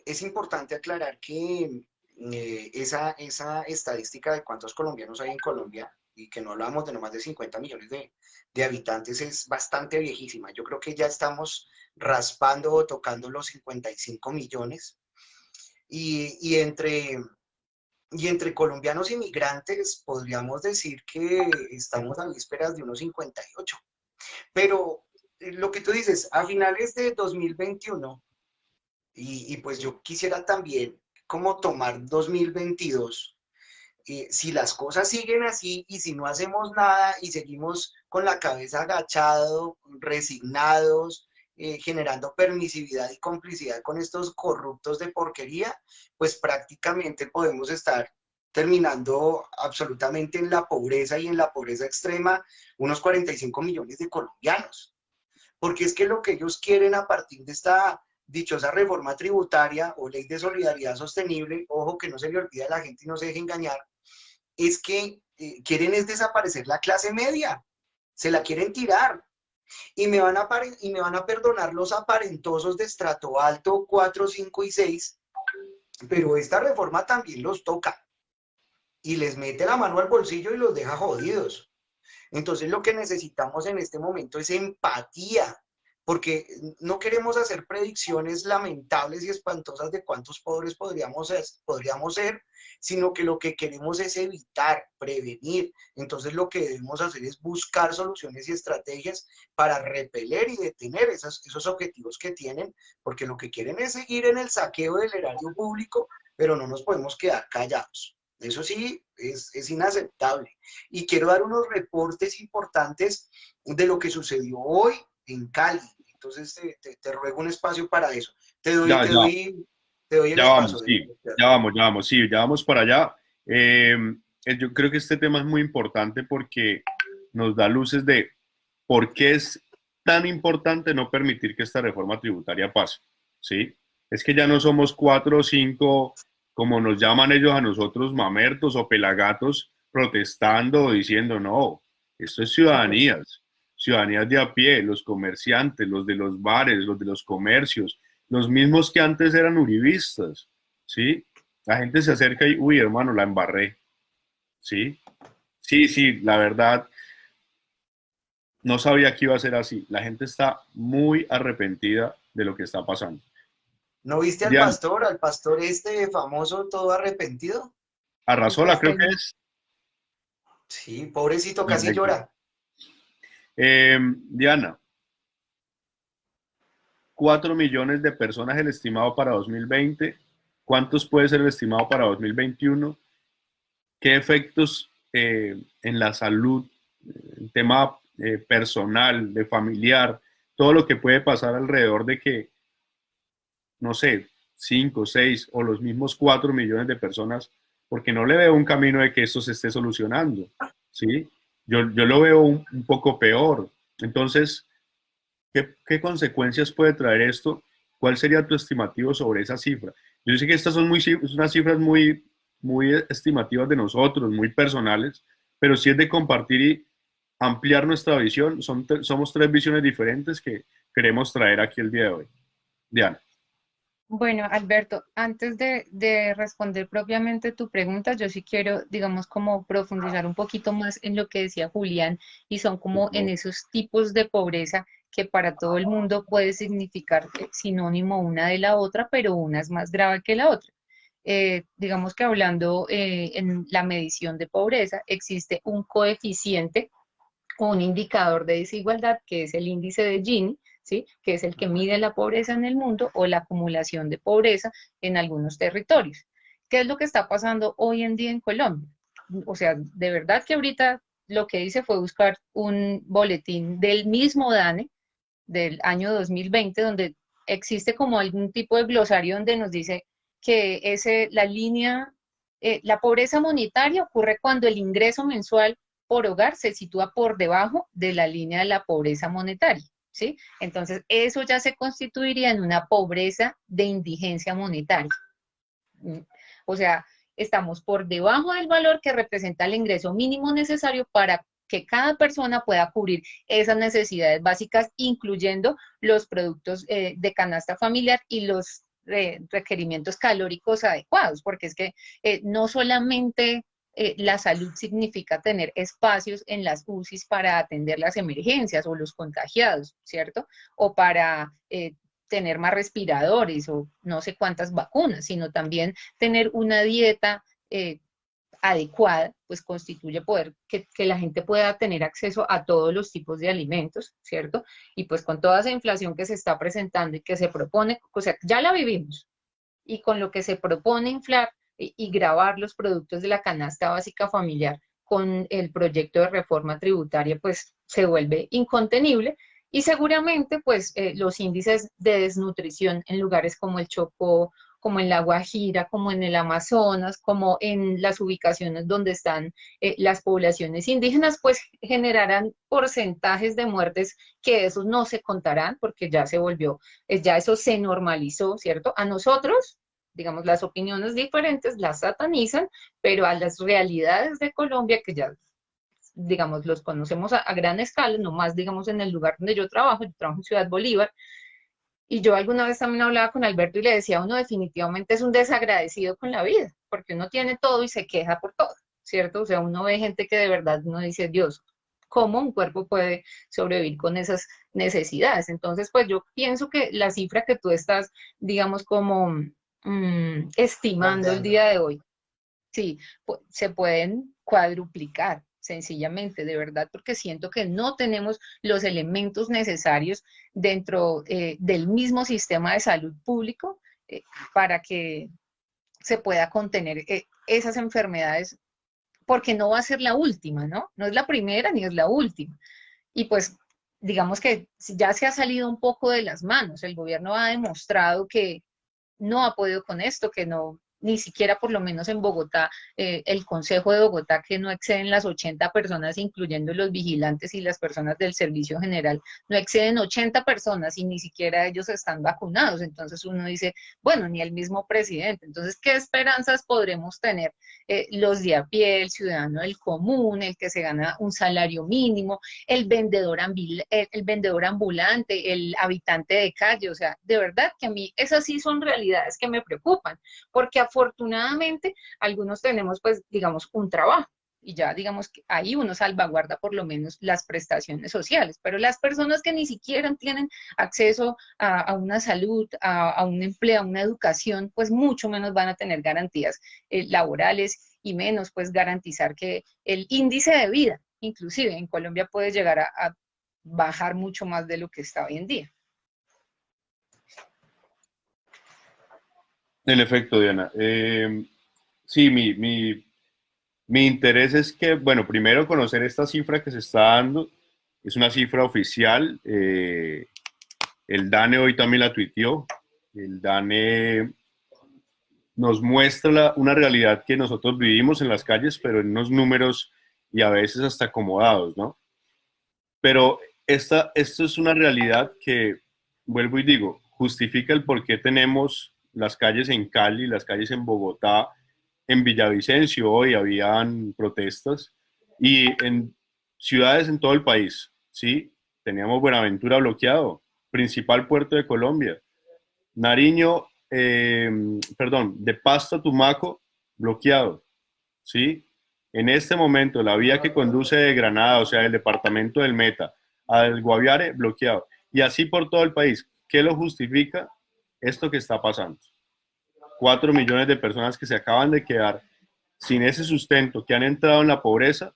es importante aclarar que esa estadística de cuántos colombianos hay en Colombia, y que no hablamos de no más de 50 millones de habitantes, es bastante viejísima. Yo creo que ya estamos raspando o tocando los 55 millones. Y entre colombianos inmigrantes podríamos decir que estamos a vísperas de unos 58. Pero lo que tú dices, a finales de 2021, y pues yo quisiera también como tomar 2022, si las cosas siguen así y si no hacemos nada y seguimos con la cabeza agachado, resignados, generando permisividad y complicidad con estos corruptos de porquería, pues prácticamente podemos estar terminando absolutamente en la pobreza y en la pobreza extrema unos 45 millones de colombianos. Porque es que lo que ellos quieren a partir de esta dichosa reforma tributaria o ley de solidaridad sostenible, ojo que no se le olvide a la gente y no se deje engañar, es que quieren es desaparecer la clase media, se la quieren tirar. Y me van a perdonar los aparentosos de estrato alto 4, 5 y 6, pero esta reforma también los toca y les mete la mano al bolsillo y los deja jodidos. Entonces lo que necesitamos en este momento es empatía, porque no queremos hacer predicciones lamentables y espantosas de cuántos pobres podríamos ser, sino que lo que queremos es evitar, prevenir. Entonces lo que debemos hacer es buscar soluciones y estrategias para repeler y detener esos objetivos que tienen, porque lo que quieren es seguir en el saqueo del erario público, pero no nos podemos quedar callados. Eso sí, es inaceptable. Y quiero dar unos reportes importantes de lo que sucedió hoy en Cali. Entonces te ruego un espacio para eso. Te doy el Ya espacio. vamos, sí, ya vamos para allá. Yo creo que este tema es muy importante porque nos da luces de por qué es tan importante no permitir que esta reforma tributaria pase, ¿sí? Es que ya no somos 4 o 5, como nos llaman ellos a nosotros, mamertos o pelagatos, protestando o diciendo, no, esto es ciudadanías. ciudadanías de a pie, los comerciantes, los de los bares, los de los comercios, los mismos que antes eran uribistas, ¿sí? La gente se acerca y, uy, hermano, la embarré, ¿sí? Sí, sí, la verdad, no sabía que iba a ser así. La gente está muy arrepentida de lo que está pasando. ¿No viste Diana, al pastor este famoso todo arrepentido? Arrasola creo que Supuestamente. es. Sí, pobrecito, casi Correcto. llora. Diana, 4 millones de personas el estimado para 2020. ¿Cuántos puede ser el estimado para 2021? ¿Qué efectos en la salud, en tema personal, de familiar, todo lo que puede pasar alrededor de que, no sé, 5, 6 o los mismos 4 millones de personas, porque no le veo un camino de que esto se esté solucionando, ¿sí? Yo lo veo un poco peor. Entonces, ¿qué consecuencias puede traer esto? ¿Cuál sería tu estimativo sobre esa cifra? Yo sé que estas son unas cifras muy estimativas de nosotros, muy personales, pero si es de compartir y ampliar nuestra visión, somos tres visiones diferentes que queremos traer aquí el día de hoy. Diana. Bueno, Alberto, antes de responder propiamente tu pregunta, yo sí quiero, digamos, como profundizar un poquito más en lo que decía Julián, y son como en esos tipos de pobreza que para todo el mundo puede significar sinónimo una de la otra, pero una es más grave que la otra. Digamos que hablando en la medición de pobreza, existe un coeficiente o un indicador de desigualdad que es el índice de Gini, ¿sí? Que es el que mide la pobreza en el mundo o la acumulación de pobreza en algunos territorios. ¿Qué es lo que está pasando hoy en día en Colombia? O sea, de verdad que ahorita lo que hice fue buscar un boletín del mismo DANE del año 2020, donde existe como algún tipo de glosario donde nos dice que la línea, la pobreza monetaria ocurre cuando el ingreso mensual por hogar se sitúa por debajo de la línea de la pobreza monetaria, ¿sí? Entonces, eso ya se constituiría en una pobreza de indigencia monetaria. O sea, estamos por debajo del valor que representa el ingreso mínimo necesario para que cada persona pueda cubrir esas necesidades básicas, incluyendo los productos de canasta familiar y los requerimientos calóricos adecuados, porque es que no solamente la salud significa tener espacios en las UCIs para atender las emergencias o los contagiados, ¿cierto? O para tener más respiradores o no sé cuántas vacunas, sino también tener una dieta adecuada, pues constituye poder que la gente pueda tener acceso a todos los tipos de alimentos, ¿cierto? Y pues con toda esa inflación que se está presentando y que se propone, o sea, ya la vivimos, y con lo que se propone inflar y gravar los productos de la canasta básica familiar con el proyecto de reforma tributaria, pues se vuelve incontenible y seguramente pues los índices de desnutrición en lugares como el Chocó, como en la Guajira, como en el Amazonas, como en las ubicaciones donde están las poblaciones indígenas, pues generarán porcentajes de muertes que esos no se contarán porque ya se volvió, ya eso se normalizó, ¿cierto? A nosotros, digamos, las opiniones diferentes las satanizan, pero a las realidades de Colombia, que ya, digamos, los conocemos a gran escala, no más, digamos, en el lugar donde yo trabajo en Ciudad Bolívar, y yo alguna vez también hablaba con Alberto y le decía, uno definitivamente es un desagradecido con la vida, porque uno tiene todo y se queja por todo, ¿cierto? O sea, uno ve gente que de verdad uno dice, Dios, ¿cómo un cuerpo puede sobrevivir con esas necesidades? Entonces, pues yo pienso que la cifra que tú estás, digamos, como estimando el Planteando. día de hoy, sí, se pueden cuadruplicar sencillamente, de verdad, porque siento que no tenemos los elementos necesarios dentro del mismo sistema de salud público para que se pueda contener esas enfermedades, porque no va a ser la última, ¿no? No es la primera ni es la última. Y pues digamos que ya se ha salido un poco de las manos. El gobierno ha demostrado que no ha podido con esto, que no, ni siquiera por lo menos en Bogotá, el Consejo de Bogotá, que no exceden las 80 personas, incluyendo los vigilantes y las personas del servicio general, no exceden 80 personas y ni siquiera ellos están vacunados. Entonces uno dice, bueno, ni el mismo presidente. Entonces, ¿qué esperanzas podremos tener los de a pie, el ciudadano del común, el que se gana un salario mínimo, el vendedor ambulante, el habitante de calle? O sea, de verdad que a mí esas sí son realidades que me preocupan, porque afortunadamente algunos tenemos, pues, digamos, un trabajo y ya digamos que ahí uno salvaguarda por lo menos las prestaciones sociales, pero las personas que ni siquiera tienen acceso a una salud, a un empleo, a una educación, pues mucho menos van a tener garantías laborales y menos pues garantizar que el índice de vida, inclusive en Colombia, puede llegar a bajar mucho más de lo que está hoy en día. En efecto, Diana. Sí, mi interés es que, bueno, primero conocer esta cifra que se está dando. Es una cifra oficial. El DANE hoy también la tuiteó. El DANE nos muestra una realidad que nosotros vivimos en las calles, pero en unos números y a veces hasta acomodados, ¿no? Pero esto es una realidad que, vuelvo y digo, justifica el por qué tenemos las calles en Cali, las calles en Bogotá, en Villavicencio hoy habían protestas y en ciudades en todo el país, ¿sí? Teníamos Buenaventura bloqueado, principal puerto de Colombia. Nariño, perdón, de Pasto a Tumaco, bloqueado, ¿sí? En este momento, la vía que conduce de Granada, o sea, del departamento del Meta, al Guaviare, bloqueado. Y así por todo el país. ¿Qué lo justifica? Esto que está pasando. 4 millones de personas que se acaban de quedar sin ese sustento, que han entrado en la pobreza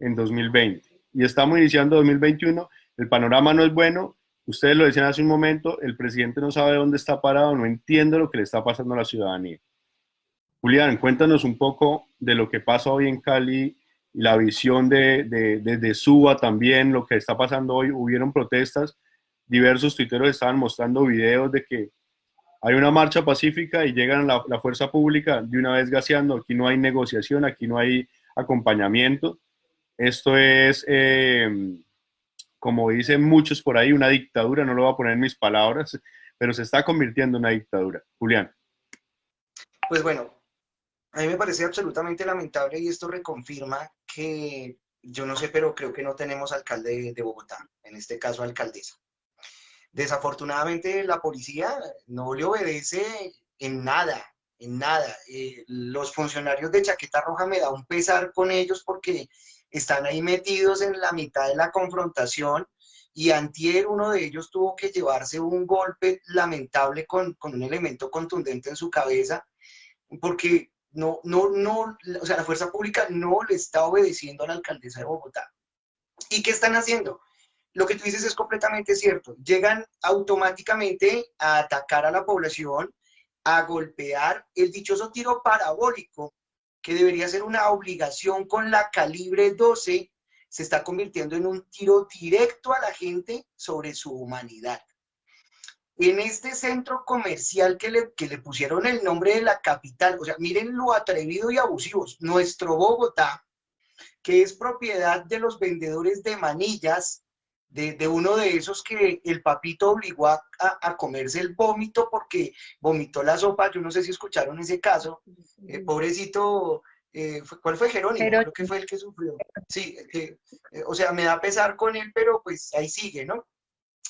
en 2020. Y estamos iniciando 2021, el panorama no es bueno. Ustedes lo decían hace un momento, el presidente no sabe dónde está parado, no entiende lo que le está pasando a la ciudadanía. Julián, cuéntanos un poco de lo que pasa hoy en Cali y la visión de Suba también, lo que está pasando hoy. Hubieron protestas, diversos tuiteros estaban mostrando videos de que hay una marcha pacífica y llegan la fuerza pública de una vez gaseando. Aquí no hay negociación, aquí no hay acompañamiento. Esto es, como dicen muchos por ahí, una dictadura. No lo voy a poner en mis palabras, pero se está convirtiendo en una dictadura. Julián. Pues bueno, a mí me parece absolutamente lamentable y esto reconfirma que, yo no sé, pero creo que no tenemos alcalde de Bogotá, en este caso alcaldesa. Desafortunadamente la policía no le obedece en nada, en nada. Los funcionarios de Chaqueta Roja me da un pesar con ellos porque están ahí metidos en la mitad de la confrontación y antier uno de ellos tuvo que llevarse un golpe lamentable con un elemento contundente en su cabeza porque o sea, la fuerza pública no le está obedeciendo a la alcaldesa de Bogotá. ¿Y qué están haciendo? Lo que tú dices es completamente cierto. Llegan automáticamente a atacar a la población, a golpear el dichoso tiro parabólico, que debería ser una obligación con la calibre 12, se está convirtiendo en un tiro directo a la gente sobre su humanidad. En este centro comercial que le pusieron el nombre de la capital, o sea, miren lo atrevido y abusivos, nuestro Bogotá, que es propiedad de los vendedores de manillas, de uno de esos que el papito obligó a comerse el vómito porque vomitó la sopa. Yo no sé si escucharon ese caso, pobrecito, ¿cuál fue? Jerónimo, creo que fue el que sufrió. Sí, o sea, me da pesar con él, pero pues ahí sigue, ¿no?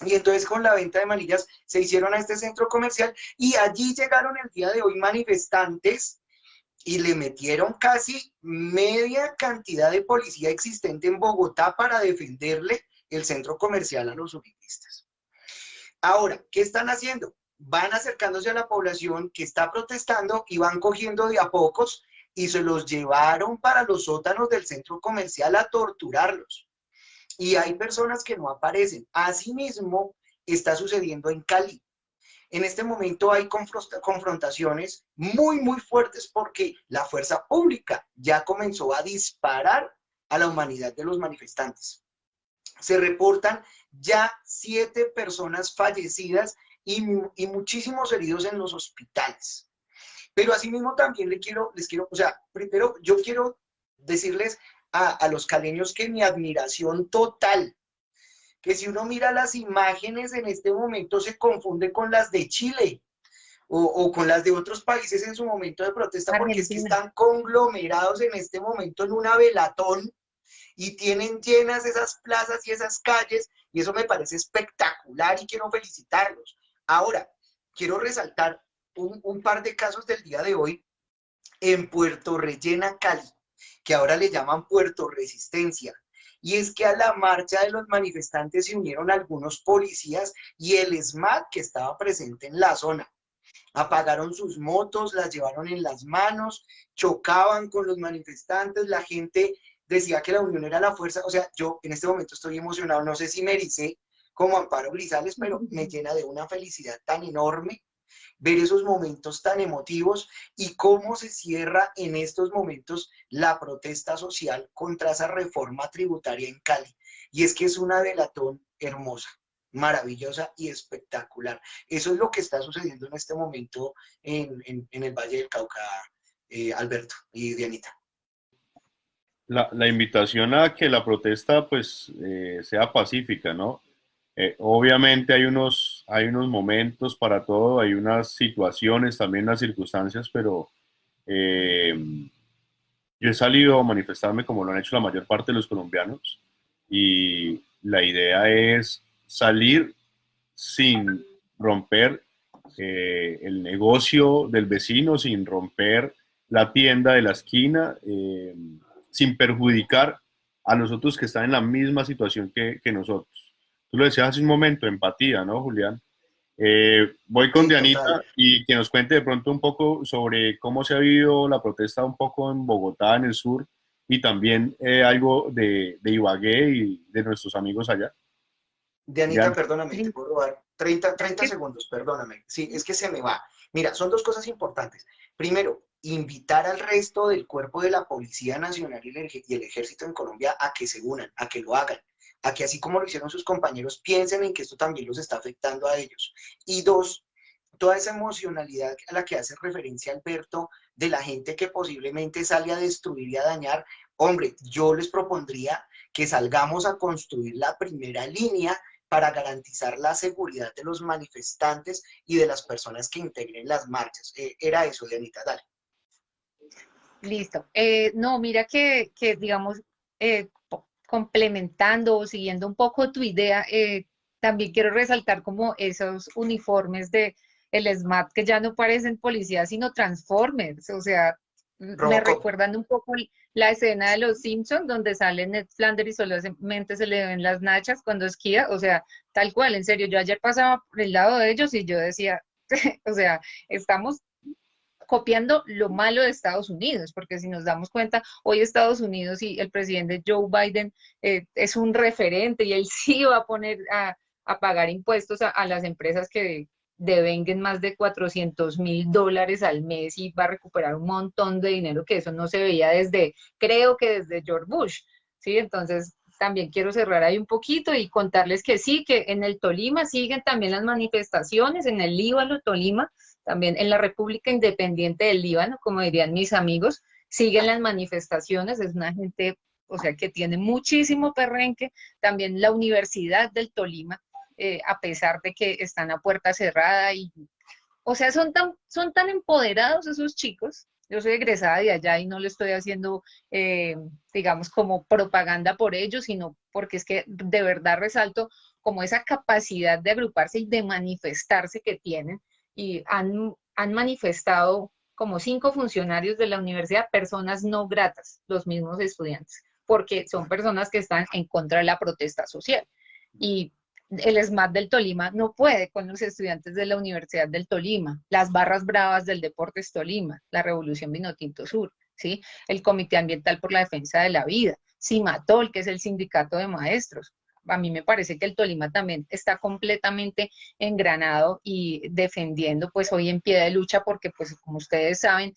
Y entonces con la venta de manillas se hicieron a este centro comercial y allí llegaron el día de hoy manifestantes y le metieron casi media cantidad de policía existente en Bogotá para defenderle el centro comercial a los uribistas. Ahora, ¿qué están haciendo? Van acercándose a la población que está protestando y van cogiendo de a pocos y se los llevaron para los sótanos del centro comercial a torturarlos. Y hay personas que no aparecen. Asimismo, está sucediendo en Cali. En este momento hay confrontaciones muy, muy fuertes porque la fuerza pública ya comenzó a disparar a la humanidad de los manifestantes. Se reportan ya 7 personas fallecidas y muchísimos heridos en los hospitales. Pero asimismo también les quiero, o sea, primero yo quiero decirles a los caleños que mi admiración total, que si uno mira las imágenes en este momento se confunde con las de Chile o con las de otros países en su momento de protesta, porque es que Argentina. están conglomerados en este momento en una velatón y tienen llenas esas plazas y esas calles, y eso me parece espectacular y quiero felicitarlos. Ahora, quiero resaltar un par de casos del día de hoy en Puerto Rellena, Cali, que ahora le llaman Puerto Resistencia. Y es que a la marcha de los manifestantes se unieron algunos policías y el SMAT que estaba presente en la zona. Apagaron sus motos, las llevaron en las manos, chocaban con los manifestantes, la gente decía que la unión era la fuerza. O sea, yo en este momento estoy emocionado, no sé si me ericé como Amparo Grisales, pero me llena de una felicidad tan enorme ver esos momentos tan emotivos y cómo se cierra en estos momentos la protesta social contra esa reforma tributaria en Cali. Y es que es una velatón hermosa, maravillosa y espectacular. Eso es lo que está sucediendo en este momento en el Valle del Cauca, Alberto y Dianita. La invitación a que la protesta pues sea pacífica, ¿no? Obviamente hay unos momentos para todo, hay unas situaciones, también unas circunstancias, pero eh, yo he salido a manifestarme como lo han hecho la mayor parte de los colombianos y la idea es salir sin romper el negocio del vecino, sin romper la tienda de la esquina, sin perjudicar a los otros que están en la misma situación que nosotros. Tú lo decías hace un momento, empatía, ¿no, Julián? Voy con Sí, total. Dianita y que nos cuente de pronto un poco sobre cómo se ha vivido la protesta un poco en Bogotá, en el sur, y también algo de Ibagué y de nuestros amigos allá. Dianita, Diana. perdóname, te puedo robar 30 segundos, perdóname. Sí, es que se me va. Mira, son dos cosas importantes. Primero, invitar al resto del cuerpo de la Policía Nacional y el Ejército en Colombia a que se unan, a que lo hagan, a que así como lo hicieron sus compañeros, piensen en que esto también los está afectando a ellos. Y dos, toda esa emocionalidad a la que hace referencia Alberto, de la gente que posiblemente sale a destruir y a dañar, hombre, yo les propondría que salgamos a construir la primera línea para garantizar la seguridad de los manifestantes y de las personas que integren las marchas. Era eso, Dianita, dale. Listo. No, mira que digamos, complementando o siguiendo un poco tu idea, también quiero resaltar como esos uniformes de el SMAT que ya no parecen policías, sino Transformers. O sea, me Robocop. recuerdan un poco la escena de Los Simpsons donde sale Ned Flanders y solamente se le ven las nachas cuando esquía. O sea, tal cual, en serio, yo ayer pasaba por el lado de ellos y yo decía, o sea, estamos copiando lo malo de Estados Unidos, porque si nos damos cuenta, hoy Estados Unidos y el presidente Joe Biden es un referente y él sí va a poner a pagar impuestos a las empresas que devenguen más de $400,000 al mes y va a recuperar un montón de dinero que eso no se veía desde, creo que desde George Bush, ¿sí? Entonces, también quiero cerrar ahí un poquito y contarles que sí, que en el Tolima siguen también las manifestaciones, en el Líbano, Tolima, también en la República Independiente del Líbano, como dirían mis amigos, siguen las manifestaciones, es una gente, o sea, que tiene muchísimo perrenque, también la Universidad del Tolima, a pesar de que están a puerta cerrada y, o sea, son tan empoderados esos chicos. Yo soy egresada de allá y no le estoy haciendo, digamos, como propaganda por ellos, sino porque es que de verdad resalto como esa capacidad de agruparse y de manifestarse que tienen y han manifestado como 5 funcionarios de la universidad, personas no gratas, los mismos estudiantes, porque son personas que están en contra de la protesta social. Y el SMAT del Tolima no puede con los estudiantes de la Universidad del Tolima, las barras bravas del Deportes Tolima, la Revolución Vinotinto Sur, ¿sí? El Comité Ambiental por la Defensa de la Vida, CIMATOL, que es el sindicato de maestros. A mí me parece que el Tolima también está completamente engranado y defendiendo pues hoy en pie de lucha porque pues como ustedes saben,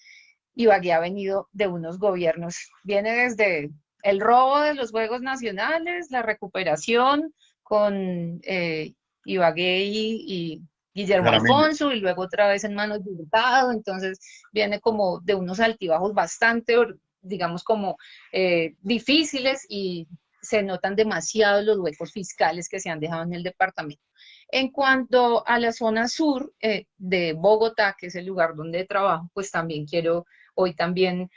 Ibagué ha venido de unos gobiernos, viene desde el robo de los Juegos Nacionales, la recuperación con Ibagué Guillermo Jaramillo. Alfonso y luego otra vez en manos de Hurtado, entonces viene como de unos altibajos bastante, digamos, como difíciles y se notan demasiado los huecos fiscales que se han dejado en el departamento. En cuanto a la zona sur de Bogotá, que es el lugar donde trabajo, pues también quiero hoy también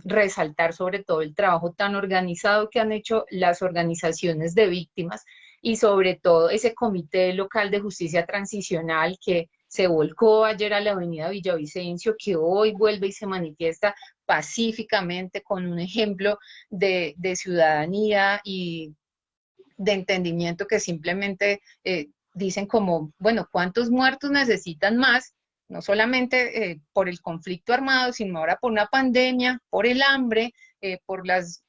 resaltar sobre todo el trabajo tan organizado que han hecho las organizaciones de víctimas y sobre todo ese comité local de justicia transicional que se volcó ayer a la avenida Villavicencio, que hoy vuelve y se manifiesta pacíficamente con un ejemplo de ciudadanía y de entendimiento que simplemente dicen como, bueno, ¿cuántos muertos necesitan más? No solamente por el conflicto armado, sino ahora por una pandemia, por el hambre, por las,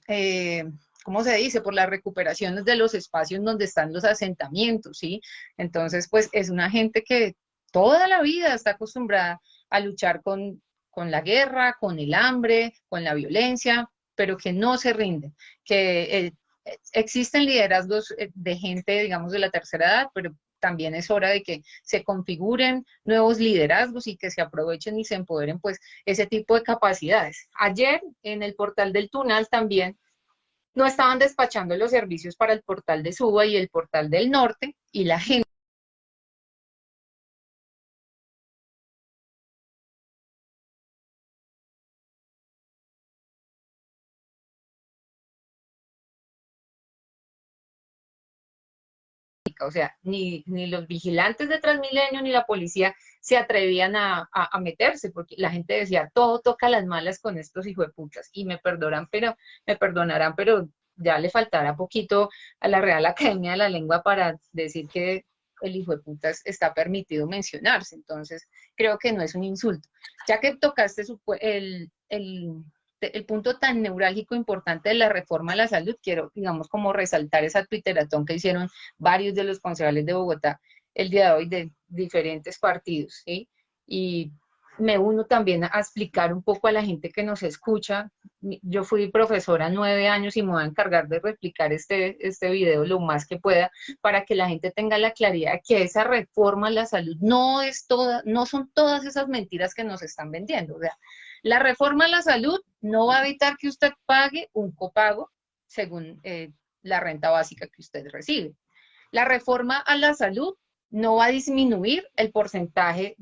eh, ¿cómo se dice? Por las recuperaciones de los espacios donde están los asentamientos, ¿sí? Entonces, pues es una gente que toda la vida está acostumbrada a luchar con la guerra, con el hambre, con la violencia, pero que no se rinden, que existen liderazgos de gente, digamos, de la tercera edad, pero también es hora de que se configuren nuevos liderazgos y que se aprovechen y se empoderen, pues, ese tipo de capacidades. Ayer, en el portal del Tunal también, no estaban despachando los servicios para el portal de Suba y el portal del Norte, y la gente o sea, ni los vigilantes de Transmilenio ni la policía se atrevían a meterse, porque la gente decía, todo toca las malas con estos hijueputas, y me perdonarán, pero ya le faltará poquito a la Real Academia de la Lengua para decir que el hijueputas está permitido mencionarse, entonces creo que no es un insulto. Ya que tocaste el punto tan neurálgico importante de la reforma a la salud, quiero, digamos, como resaltar esa twitteratón que hicieron varios de los concejales de Bogotá el día de hoy de diferentes partidos, ¿sí? Y me uno también a explicar un poco a la gente que nos escucha. Yo fui profesora 9 años y me voy a encargar de replicar este video lo más que pueda para que la gente tenga la claridad que esa reforma a la salud no es toda, no son todas esas mentiras que nos están vendiendo. O sea, la reforma a la salud no va a evitar que usted pague un copago según la renta básica que usted recibe. La reforma a la salud no va a disminuir el porcentaje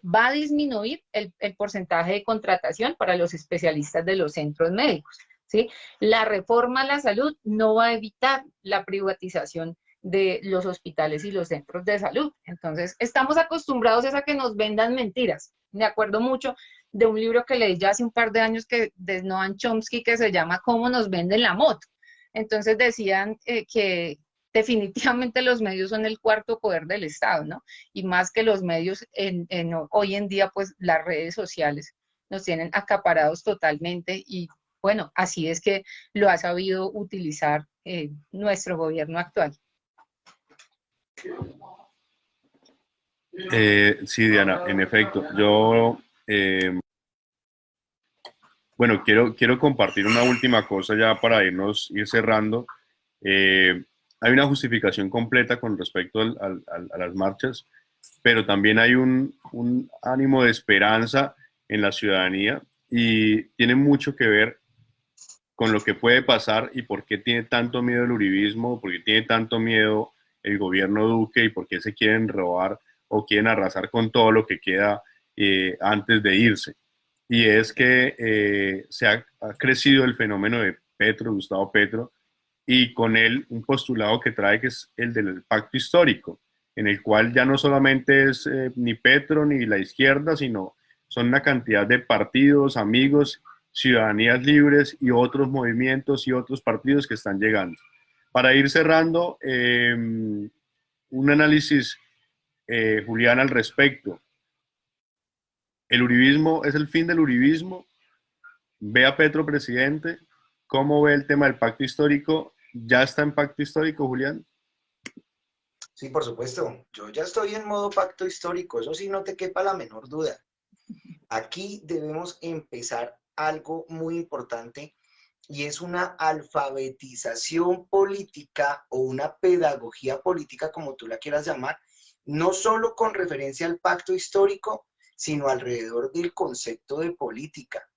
va a disminuir el porcentaje de contratación para los especialistas de los centros médicos, ¿sí? La reforma a la salud no va a evitar la privatización de los hospitales y los centros de salud. Entonces, estamos acostumbrados a que nos vendan mentiras. Me acuerdo mucho de un libro que leí ya hace un par de años de Noam Chomsky que se llama ¿Cómo nos venden la moto? Entonces decían que definitivamente los medios son el cuarto poder del Estado, ¿no? Y más que los medios, hoy en día, pues las redes sociales nos tienen acaparados totalmente y bueno, así es que lo ha sabido utilizar nuestro gobierno actual. Sí, Diana, en efecto. Yo, bueno, quiero compartir una última cosa ya para ir cerrando. Hay una justificación completa con respecto a las marchas, pero también hay un ánimo de esperanza en la ciudadanía y tiene mucho que ver con lo que puede pasar y por qué tiene tanto miedo el uribismo, por qué tiene tanto miedo el gobierno Duque y por qué se quieren robar o quieren arrasar con todo lo que queda antes de irse. Y es que ha crecido el fenómeno de Petro, Gustavo Petro, y con él un postulado que trae que es el del pacto histórico, en el cual ya no solamente es ni Petro ni la izquierda, sino son una cantidad de partidos, amigos, ciudadanías libres y otros movimientos y otros partidos que están llegando. Para ir cerrando, un análisis, Julián, al respecto. ¿El uribismo es el fin del uribismo? ¿Ve a Petro presidente? ¿Cómo ve el tema del pacto histórico? ¿Ya está en pacto histórico, Julián? Sí, por supuesto. Yo ya estoy en modo pacto histórico, eso sí, no te quepa la menor duda. Aquí debemos empezar algo muy importante y es una alfabetización política o una pedagogía política, como tú la quieras llamar, no solo con referencia al pacto histórico, sino alrededor del concepto de política.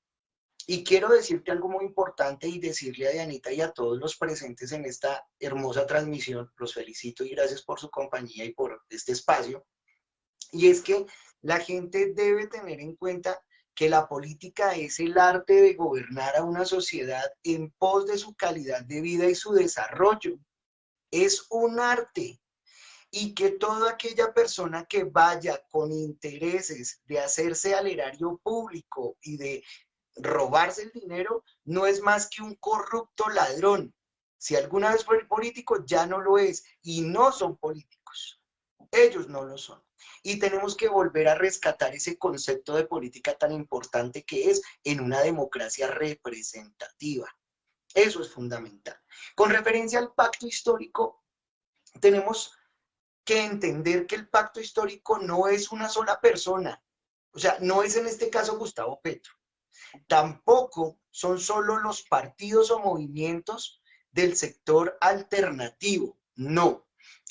Y quiero decirte algo muy importante y decirle a Dianita y a todos los presentes en esta hermosa transmisión, los felicito y gracias por su compañía y por este espacio, y es que la gente debe tener en cuenta que la política es el arte de gobernar a una sociedad en pos de su calidad de vida y su desarrollo. Es un arte. Y que toda aquella persona que vaya con intereses de hacerse al erario público y de robarse el dinero no es más que un corrupto ladrón. Si alguna vez fue político, ya no lo es. Y no son políticos. Ellos no lo son. Y tenemos que volver a rescatar ese concepto de política tan importante que es en una democracia representativa. Eso es fundamental. Con referencia al pacto histórico, tenemos que entender que el pacto histórico no es una sola persona. O sea, no es en este caso Gustavo Petro. Tampoco son solo los partidos o movimientos del sector alternativo. No.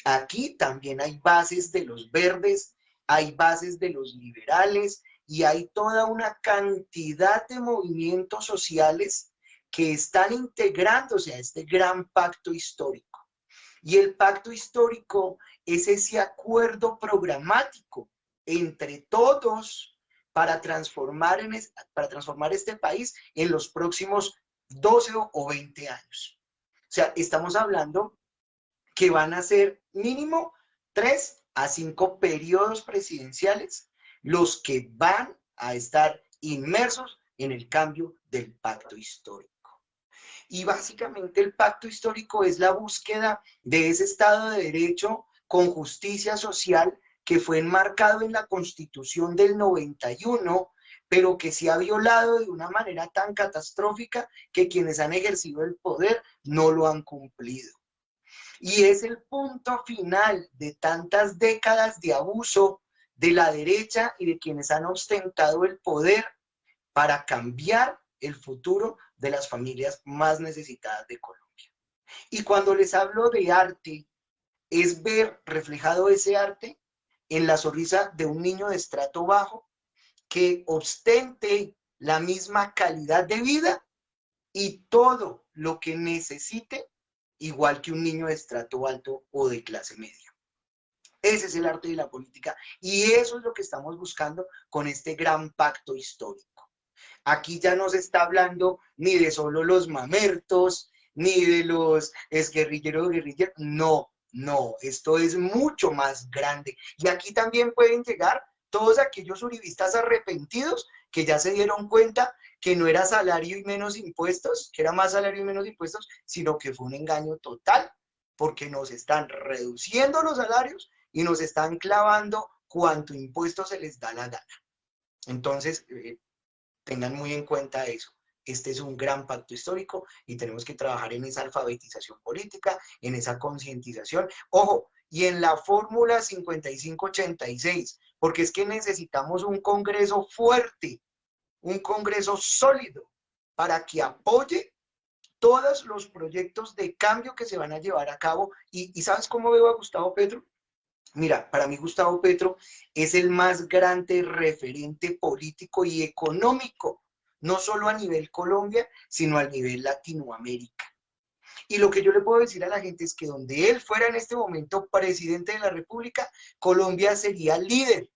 Aquí también hay bases de los verdes, hay bases de los liberales y hay toda una cantidad de movimientos sociales que están integrándose a este gran pacto histórico. Y el pacto histórico es ese acuerdo programático entre todos para transformar este país en los próximos 12 o 20 años. O sea, estamos hablando que van a ser mínimo 3 a 5 periodos presidenciales los que van a estar inmersos en el cambio del pacto histórico. Y básicamente el pacto histórico es la búsqueda de ese Estado de Derecho con justicia social que fue enmarcado en la Constitución del 91, pero que se ha violado de una manera tan catastrófica que quienes han ejercido el poder no lo han cumplido. Y es el punto final de tantas décadas de abuso de la derecha y de quienes han ostentado el poder para cambiar el futuro de las familias más necesitadas de Colombia. Y cuando les hablo de arte, es ver reflejado ese arte en la sonrisa de un niño de estrato bajo que ostente la misma calidad de vida y todo lo que necesite, igual que un niño de estrato alto o de clase media. Ese es el arte de la política y eso es lo que estamos buscando con este gran pacto histórico. Aquí ya no se está hablando ni de solo los mamertos, ni de los exguerrilleros o guerrilleros, no, no, esto es mucho más grande. Y aquí también pueden llegar todos aquellos uribistas arrepentidos que ya se dieron cuenta que no era salario y menos impuestos, que era más salario y menos impuestos, sino que fue un engaño total, porque nos están reduciendo los salarios y nos están clavando cuánto impuesto se les da la gana. Entonces, tengan muy en cuenta eso. Este es un gran pacto histórico y tenemos que trabajar en esa alfabetización política, en esa concientización. Ojo, y en la fórmula 5586, porque es que necesitamos un Congreso fuerte, un Congreso sólido, para que apoye todos los proyectos de cambio que se van a llevar a cabo. ¿Y sabes cómo veo a Gustavo Petro? Mira, para mí Gustavo Petro es el más grande referente político y económico, no solo a nivel Colombia, sino a nivel Latinoamérica. Y lo que yo le puedo decir a la gente es que donde él fuera en este momento presidente de la República, Colombia sería líder,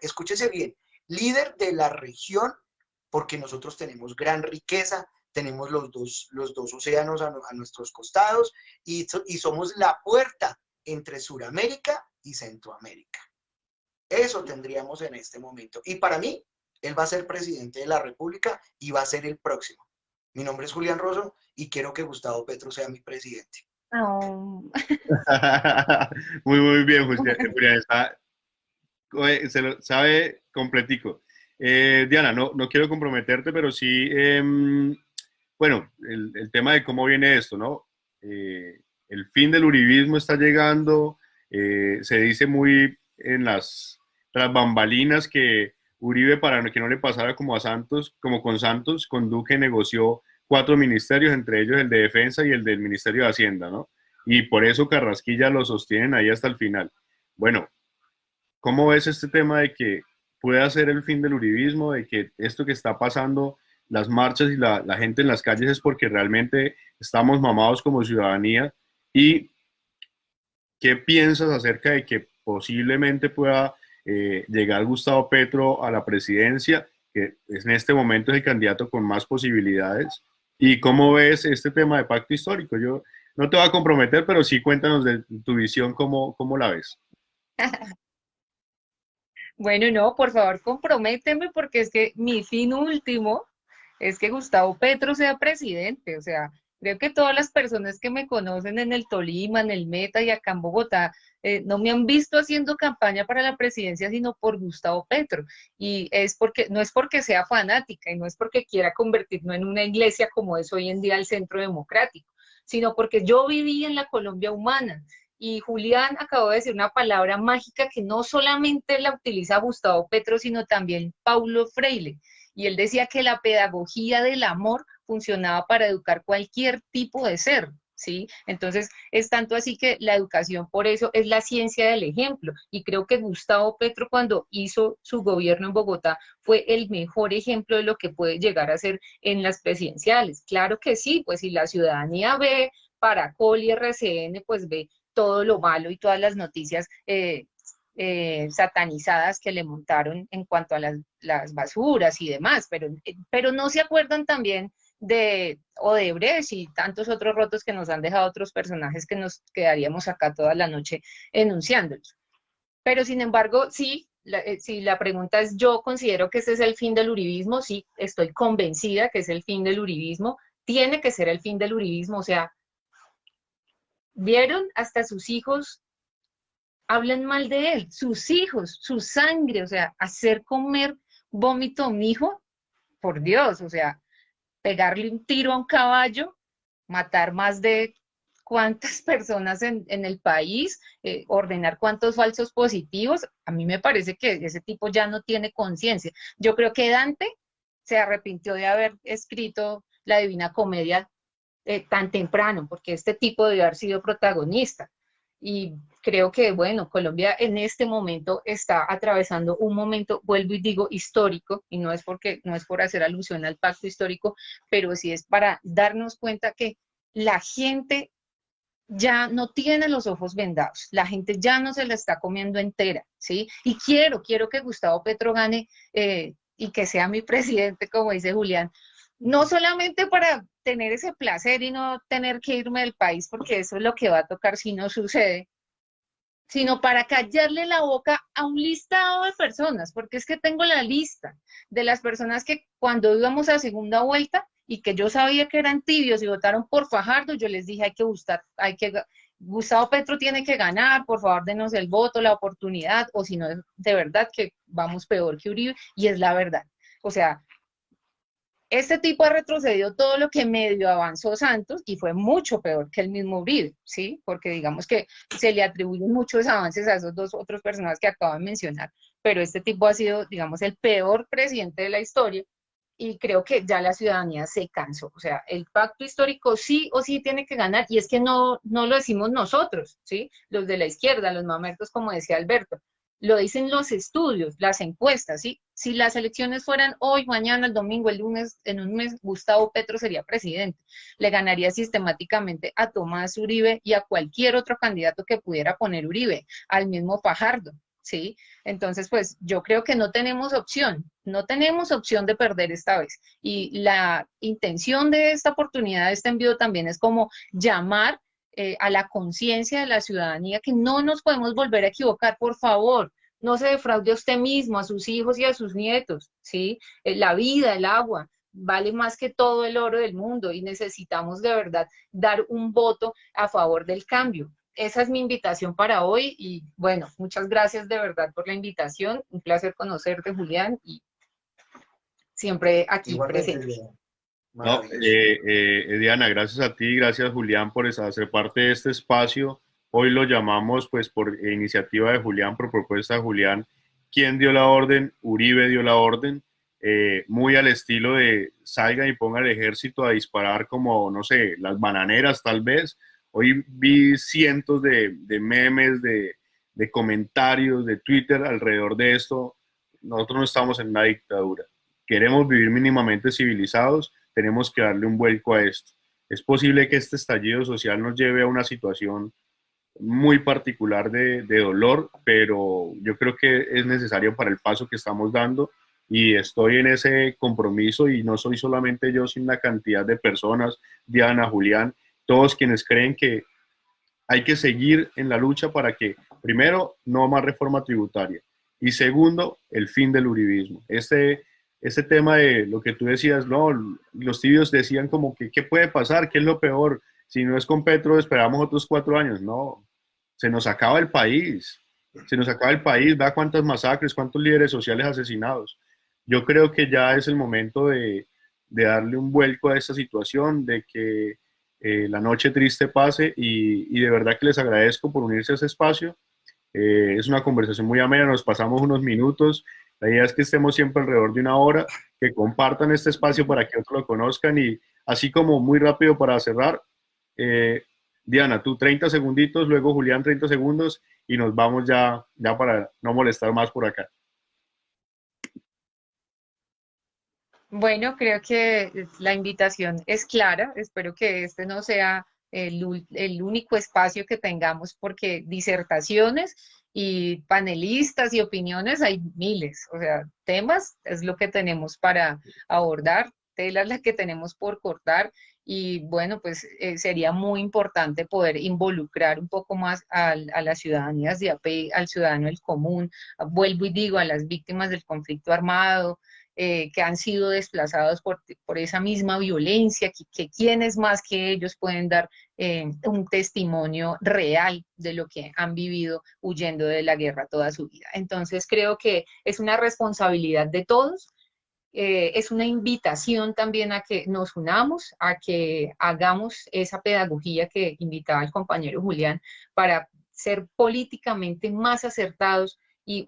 escúchese bien, líder de la región, porque nosotros tenemos gran riqueza, tenemos los dos océanos a nuestros costados y somos la puerta entre Suramérica y Centroamérica. Eso tendríamos en este momento. Y para mí, él va a ser presidente de la República y va a ser el próximo. Mi nombre es Julián Rosso y quiero que Gustavo Petro sea mi presidente. Oh. Muy bien, Julián. Se lo sabe completico. Diana, no quiero comprometerte, pero sí, bueno, el tema de cómo viene esto, ¿no? El fin del uribismo está llegando, se dice muy en tras bambalinas que Uribe, para que no le pasara como a Santos, como con Santos, con Duque negoció 4 ministerios, entre ellos el de Defensa y el del Ministerio de Hacienda, ¿no? Y por eso Carrasquilla lo sostienen ahí hasta el final. Bueno, ¿Cómo ves este tema de que pueda ser el fin del uribismo, de que esto que está pasando, las marchas y la gente en las calles es porque realmente estamos mamados como ciudadanía? ¿Y qué piensas acerca de que posiblemente pueda llegar Gustavo Petro a la presidencia, que en este momento es el candidato con más posibilidades? ¿Y cómo ves este tema de pacto histórico? Yo no te voy a comprometer, pero sí cuéntanos de tu visión, cómo la ves. Bueno, no, por favor, comprométeme porque es que mi fin último es que Gustavo Petro sea presidente. O sea, creo que todas las personas que me conocen en el Tolima, en el Meta y acá en Bogotá, no me han visto haciendo campaña para la presidencia, sino por Gustavo Petro. Y es porque, no es porque sea fanática y no es porque quiera convertirnos en una iglesia como es hoy en día el Centro Democrático, sino porque yo viví en la Colombia humana. Y Julián acabó de decir una palabra mágica que no solamente la utiliza Gustavo Petro, sino también Paulo Freire. Y él decía que la pedagogía del amor funcionaba para educar cualquier tipo de ser, ¿sí? Entonces, es tanto así que la educación, por eso, es la ciencia del ejemplo. Y creo que Gustavo Petro, cuando hizo su gobierno en Bogotá, fue el mejor ejemplo de lo que puede llegar a ser en las presidenciales. Claro que sí, pues si la ciudadanía ve Paracol y RCN, pues ve todo lo malo y todas las noticias satanizadas que le montaron en cuanto a las basuras y demás, pero no se acuerdan también de Odebrecht y tantos otros rotos que nos han dejado otros personajes que nos quedaríamos acá toda la noche enunciándolos. Pero sin embargo, sí, si la pregunta es, yo considero que ese es el fin del uribismo, sí, estoy convencida que es el fin del uribismo, tiene que ser el fin del uribismo, o sea, vieron hasta sus hijos hablan mal de él, sus hijos, su sangre, o sea, hacer comer vómito a un hijo, por Dios, o sea, pegarle un tiro a un caballo, matar más de cuántas personas en el país, ordenar cuántos falsos positivos, a mí me parece que ese tipo ya no tiene conciencia. Yo creo que Dante se arrepintió de haber escrito la Divina Comedia tan temprano, porque este tipo debe haber sido protagonista. Y creo que, bueno, Colombia en este momento está atravesando un momento, vuelvo y digo, histórico, y no es porque, no es por hacer alusión al pacto histórico, pero sí es para darnos cuenta que la gente ya no tiene los ojos vendados, la gente ya no se la está comiendo entera, ¿sí? Y quiero que Gustavo Petro gane y que sea mi presidente, como dice Julián, no solamente para tener ese placer y no tener que irme del país, porque eso es lo que va a tocar si no sucede, sino para callarle la boca a un listado de personas, porque es que tengo la lista de las personas que cuando íbamos a segunda vuelta y que yo sabía que eran tibios y votaron por Fajardo, yo les dije Gustavo Petro tiene que ganar, por favor denos el voto, la oportunidad, o si no, de verdad que vamos peor que Uribe, y es la verdad. O sea, este tipo ha retrocedido todo lo que medio avanzó Santos y fue mucho peor que el mismo Uribe, ¿sí? Porque digamos que se le atribuyen muchos avances a esos dos otros personajes que acabo de mencionar, pero este tipo ha sido, digamos, el peor presidente de la historia y creo que ya la ciudadanía se cansó. O sea, el pacto histórico sí o sí tiene que ganar y es que no lo decimos nosotros, ¿sí? Los de la izquierda, los mamertos, como decía Alberto, lo dicen los estudios, las encuestas, ¿sí? Si las elecciones fueran hoy, mañana, el domingo, el lunes, en un mes, Gustavo Petro sería presidente. Le ganaría sistemáticamente a Tomás Uribe y a cualquier otro candidato que pudiera poner Uribe, al mismo Fajardo, ¿sí? Entonces, pues yo creo que no tenemos opción de perder esta vez. Y la intención de esta oportunidad, de este envío también es como llamar a la conciencia de la ciudadanía que no nos podemos volver a equivocar, por favor. No se defraude a usted mismo, a sus hijos y a sus nietos, ¿sí? La vida, el agua, vale más que todo el oro del mundo y necesitamos de verdad dar un voto a favor del cambio. Esa es mi invitación para hoy y bueno, muchas gracias de verdad por la invitación. Un placer conocerte, Julián, y siempre aquí Igualmente, presente. Diana, No, maravilloso. Diana, gracias a ti, gracias Julián por hacer parte de este espacio. Hoy lo llamamos, pues, por iniciativa de Julián, por propuesta de Julián. ¿Quién dio la orden? Uribe dio la orden. Muy al estilo de salga y ponga el ejército a disparar como, no sé, las bananeras tal vez. Hoy vi cientos de memes, de comentarios, de Twitter alrededor de esto. Nosotros no estamos en una dictadura. Queremos vivir mínimamente civilizados, tenemos que darle un vuelco a esto. Es posible que este estallido social nos lleve a una situación muy particular de dolor, pero yo creo que es necesario para el paso que estamos dando y estoy en ese compromiso y no soy solamente yo, sino una cantidad de personas, Diana, Julián, todos quienes creen que hay que seguir en la lucha para que, primero, no más reforma tributaria y segundo, el fin del uribismo. Este tema de lo que tú decías, no, los tibios decían como que, ¿qué puede pasar? ¿Qué es lo peor? Si no es con Petro, esperamos otros 4 años. No, se nos acaba el país, se nos acaba el país, vea cuántas masacres, cuántos líderes sociales asesinados. Yo creo que ya es el momento de darle un vuelco a esta situación, de que la noche triste pase y de verdad que les agradezco por unirse a ese espacio. Es una conversación muy amena, nos pasamos unos minutos. La idea es que estemos siempre alrededor de una hora, que compartan este espacio para que otros lo conozcan y así como muy rápido para cerrar, eh, Diana, tú 30 segunditos, luego Julián 30 segundos y nos vamos ya para no molestar más por acá. Bueno, creo que la invitación es clara. Espero que este no sea el único espacio que tengamos, porque disertaciones y panelistas y opiniones hay miles. O sea, temas es lo que tenemos para abordar, telas las que tenemos por cortar. Y bueno, pues sería muy importante poder involucrar un poco más a las ciudadanías de a pie, al ciudadano del común. Vuelvo y digo, a las víctimas del conflicto armado, que han sido desplazados por esa misma violencia, que quienes más que ellos pueden dar un testimonio real de lo que han vivido huyendo de la guerra toda su vida. Entonces creo que es una responsabilidad de todos. Es una invitación también a que nos unamos, a que hagamos esa pedagogía que invitaba el compañero Julián para ser políticamente más acertados y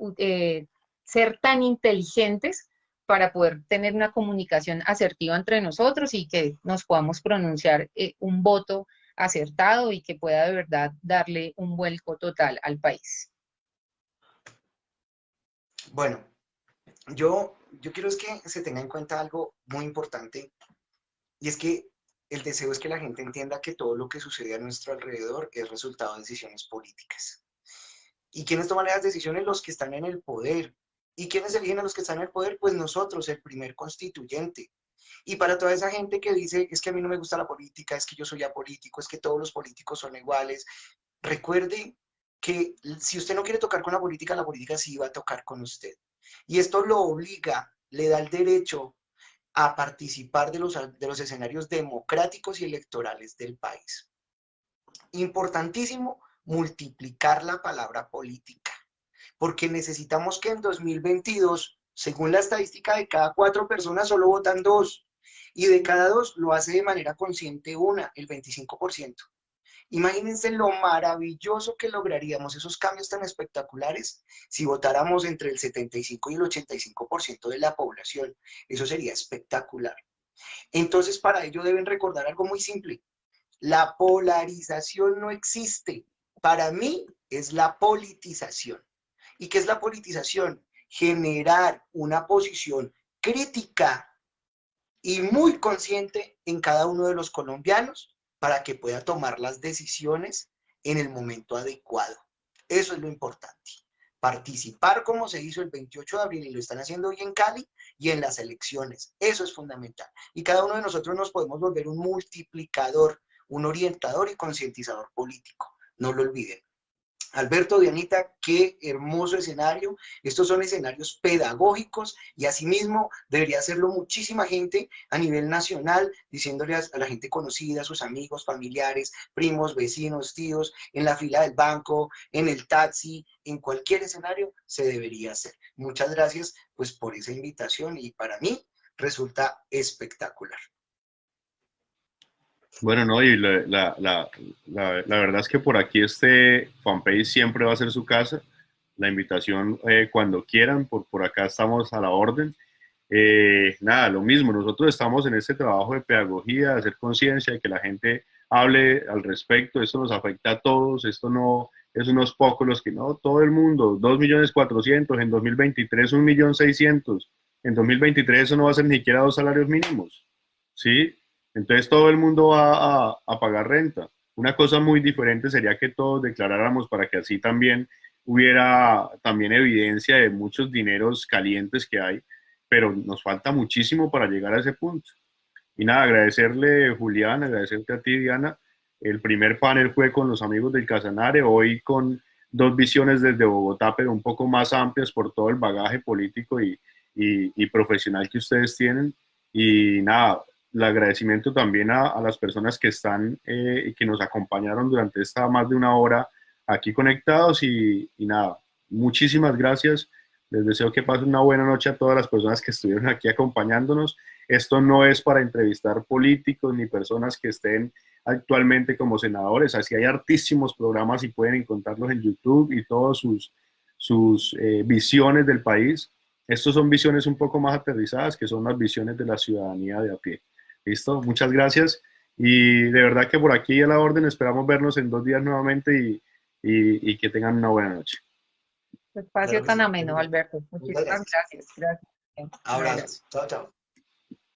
ser tan inteligentes para poder tener una comunicación asertiva entre nosotros y que nos podamos pronunciar un voto acertado y que pueda de verdad darle un vuelco total al país. Bueno, yo quiero es que se tenga en cuenta algo muy importante y es que el deseo es que la gente entienda que todo lo que sucede a nuestro alrededor es resultado de decisiones políticas. ¿Y quiénes toman esas decisiones? Los que están en el poder. ¿Y quiénes eligen a los que están en el poder? Pues nosotros, el primer constituyente. Y para toda esa gente que dice, es que a mí no me gusta la política, es que yo soy apolítico, es que todos los políticos son iguales, recuerde que si usted no quiere tocar con la política sí va a tocar con usted. Y esto lo obliga, le da el derecho a participar de los escenarios democráticos y electorales del país. Importantísimo multiplicar la palabra política, porque necesitamos que en 2022, según la estadística, de cada 4 personas solo votan 2, y de cada 2 lo hace de manera consciente una, el 25%. Imagínense lo maravilloso que lograríamos, esos cambios tan espectaculares, si votáramos entre el 75 y el 85% de la población. Eso sería espectacular. Entonces, para ello deben recordar algo muy simple. La polarización no existe. Para mí es la politización. ¿Y qué es la politización? Generar una posición crítica y muy consciente en cada uno de los colombianos para que pueda tomar las decisiones en el momento adecuado. Eso es lo importante. Participar como se hizo el 28 de abril y lo están haciendo hoy en Cali y en las elecciones. Eso es fundamental. Y cada uno de nosotros nos podemos volver un multiplicador, un orientador y concientizador político. No lo olviden. Alberto, Dianita, qué hermoso escenario. Estos son escenarios pedagógicos y asimismo debería hacerlo muchísima gente a nivel nacional, diciéndole a la gente conocida, a sus amigos, familiares, primos, vecinos, tíos, en la fila del banco, en el taxi, en cualquier escenario se debería hacer. Muchas gracias pues por esa invitación y para mí resulta espectacular. Bueno, no, y la verdad es que por aquí este fanpage siempre va a ser su casa. La invitación cuando quieran, por acá estamos a la orden. Nada, lo mismo, nosotros estamos en este trabajo de pedagogía, de hacer conciencia, de que la gente hable al respecto. Esto nos afecta a todos, esto no es unos pocos los que no, todo el mundo, 2.400.000, en 2023 1.600.000, en 2023 eso no va a ser ni siquiera 2 salarios mínimos, ¿sí? Entonces todo el mundo va a pagar renta. Una cosa muy diferente sería que todos declaráramos para que así también hubiera también evidencia de muchos dineros calientes que hay, pero nos falta muchísimo para llegar a ese punto. Y nada, agradecerle, Julián, agradecerte a ti, Diana. El primer panel fue con los amigos del Casanare, hoy con dos visiones desde Bogotá, pero un poco más amplias por todo el bagaje político y profesional que ustedes tienen. Y nada, el agradecimiento también a las personas que están y que nos acompañaron durante esta más de una hora aquí conectados. Y nada, muchísimas gracias. Les deseo que pasen una buena noche a todas las personas que estuvieron aquí acompañándonos. Esto no es para entrevistar políticos ni personas que estén actualmente como senadores. Así hay hartísimos programas y pueden encontrarlos en YouTube y todas sus visiones del país. Estos son visiones un poco más aterrizadas, que son las visiones de la ciudadanía de a pie. ¿Listo? Muchas gracias. Y de verdad que por aquí a la orden esperamos vernos en 2 días nuevamente y que tengan una buena noche. Espacio Claro que tan sí. ameno, Alberto. Muchas Muchísimas gracias. gracias. Gracias. Abrazo. Chao, chao.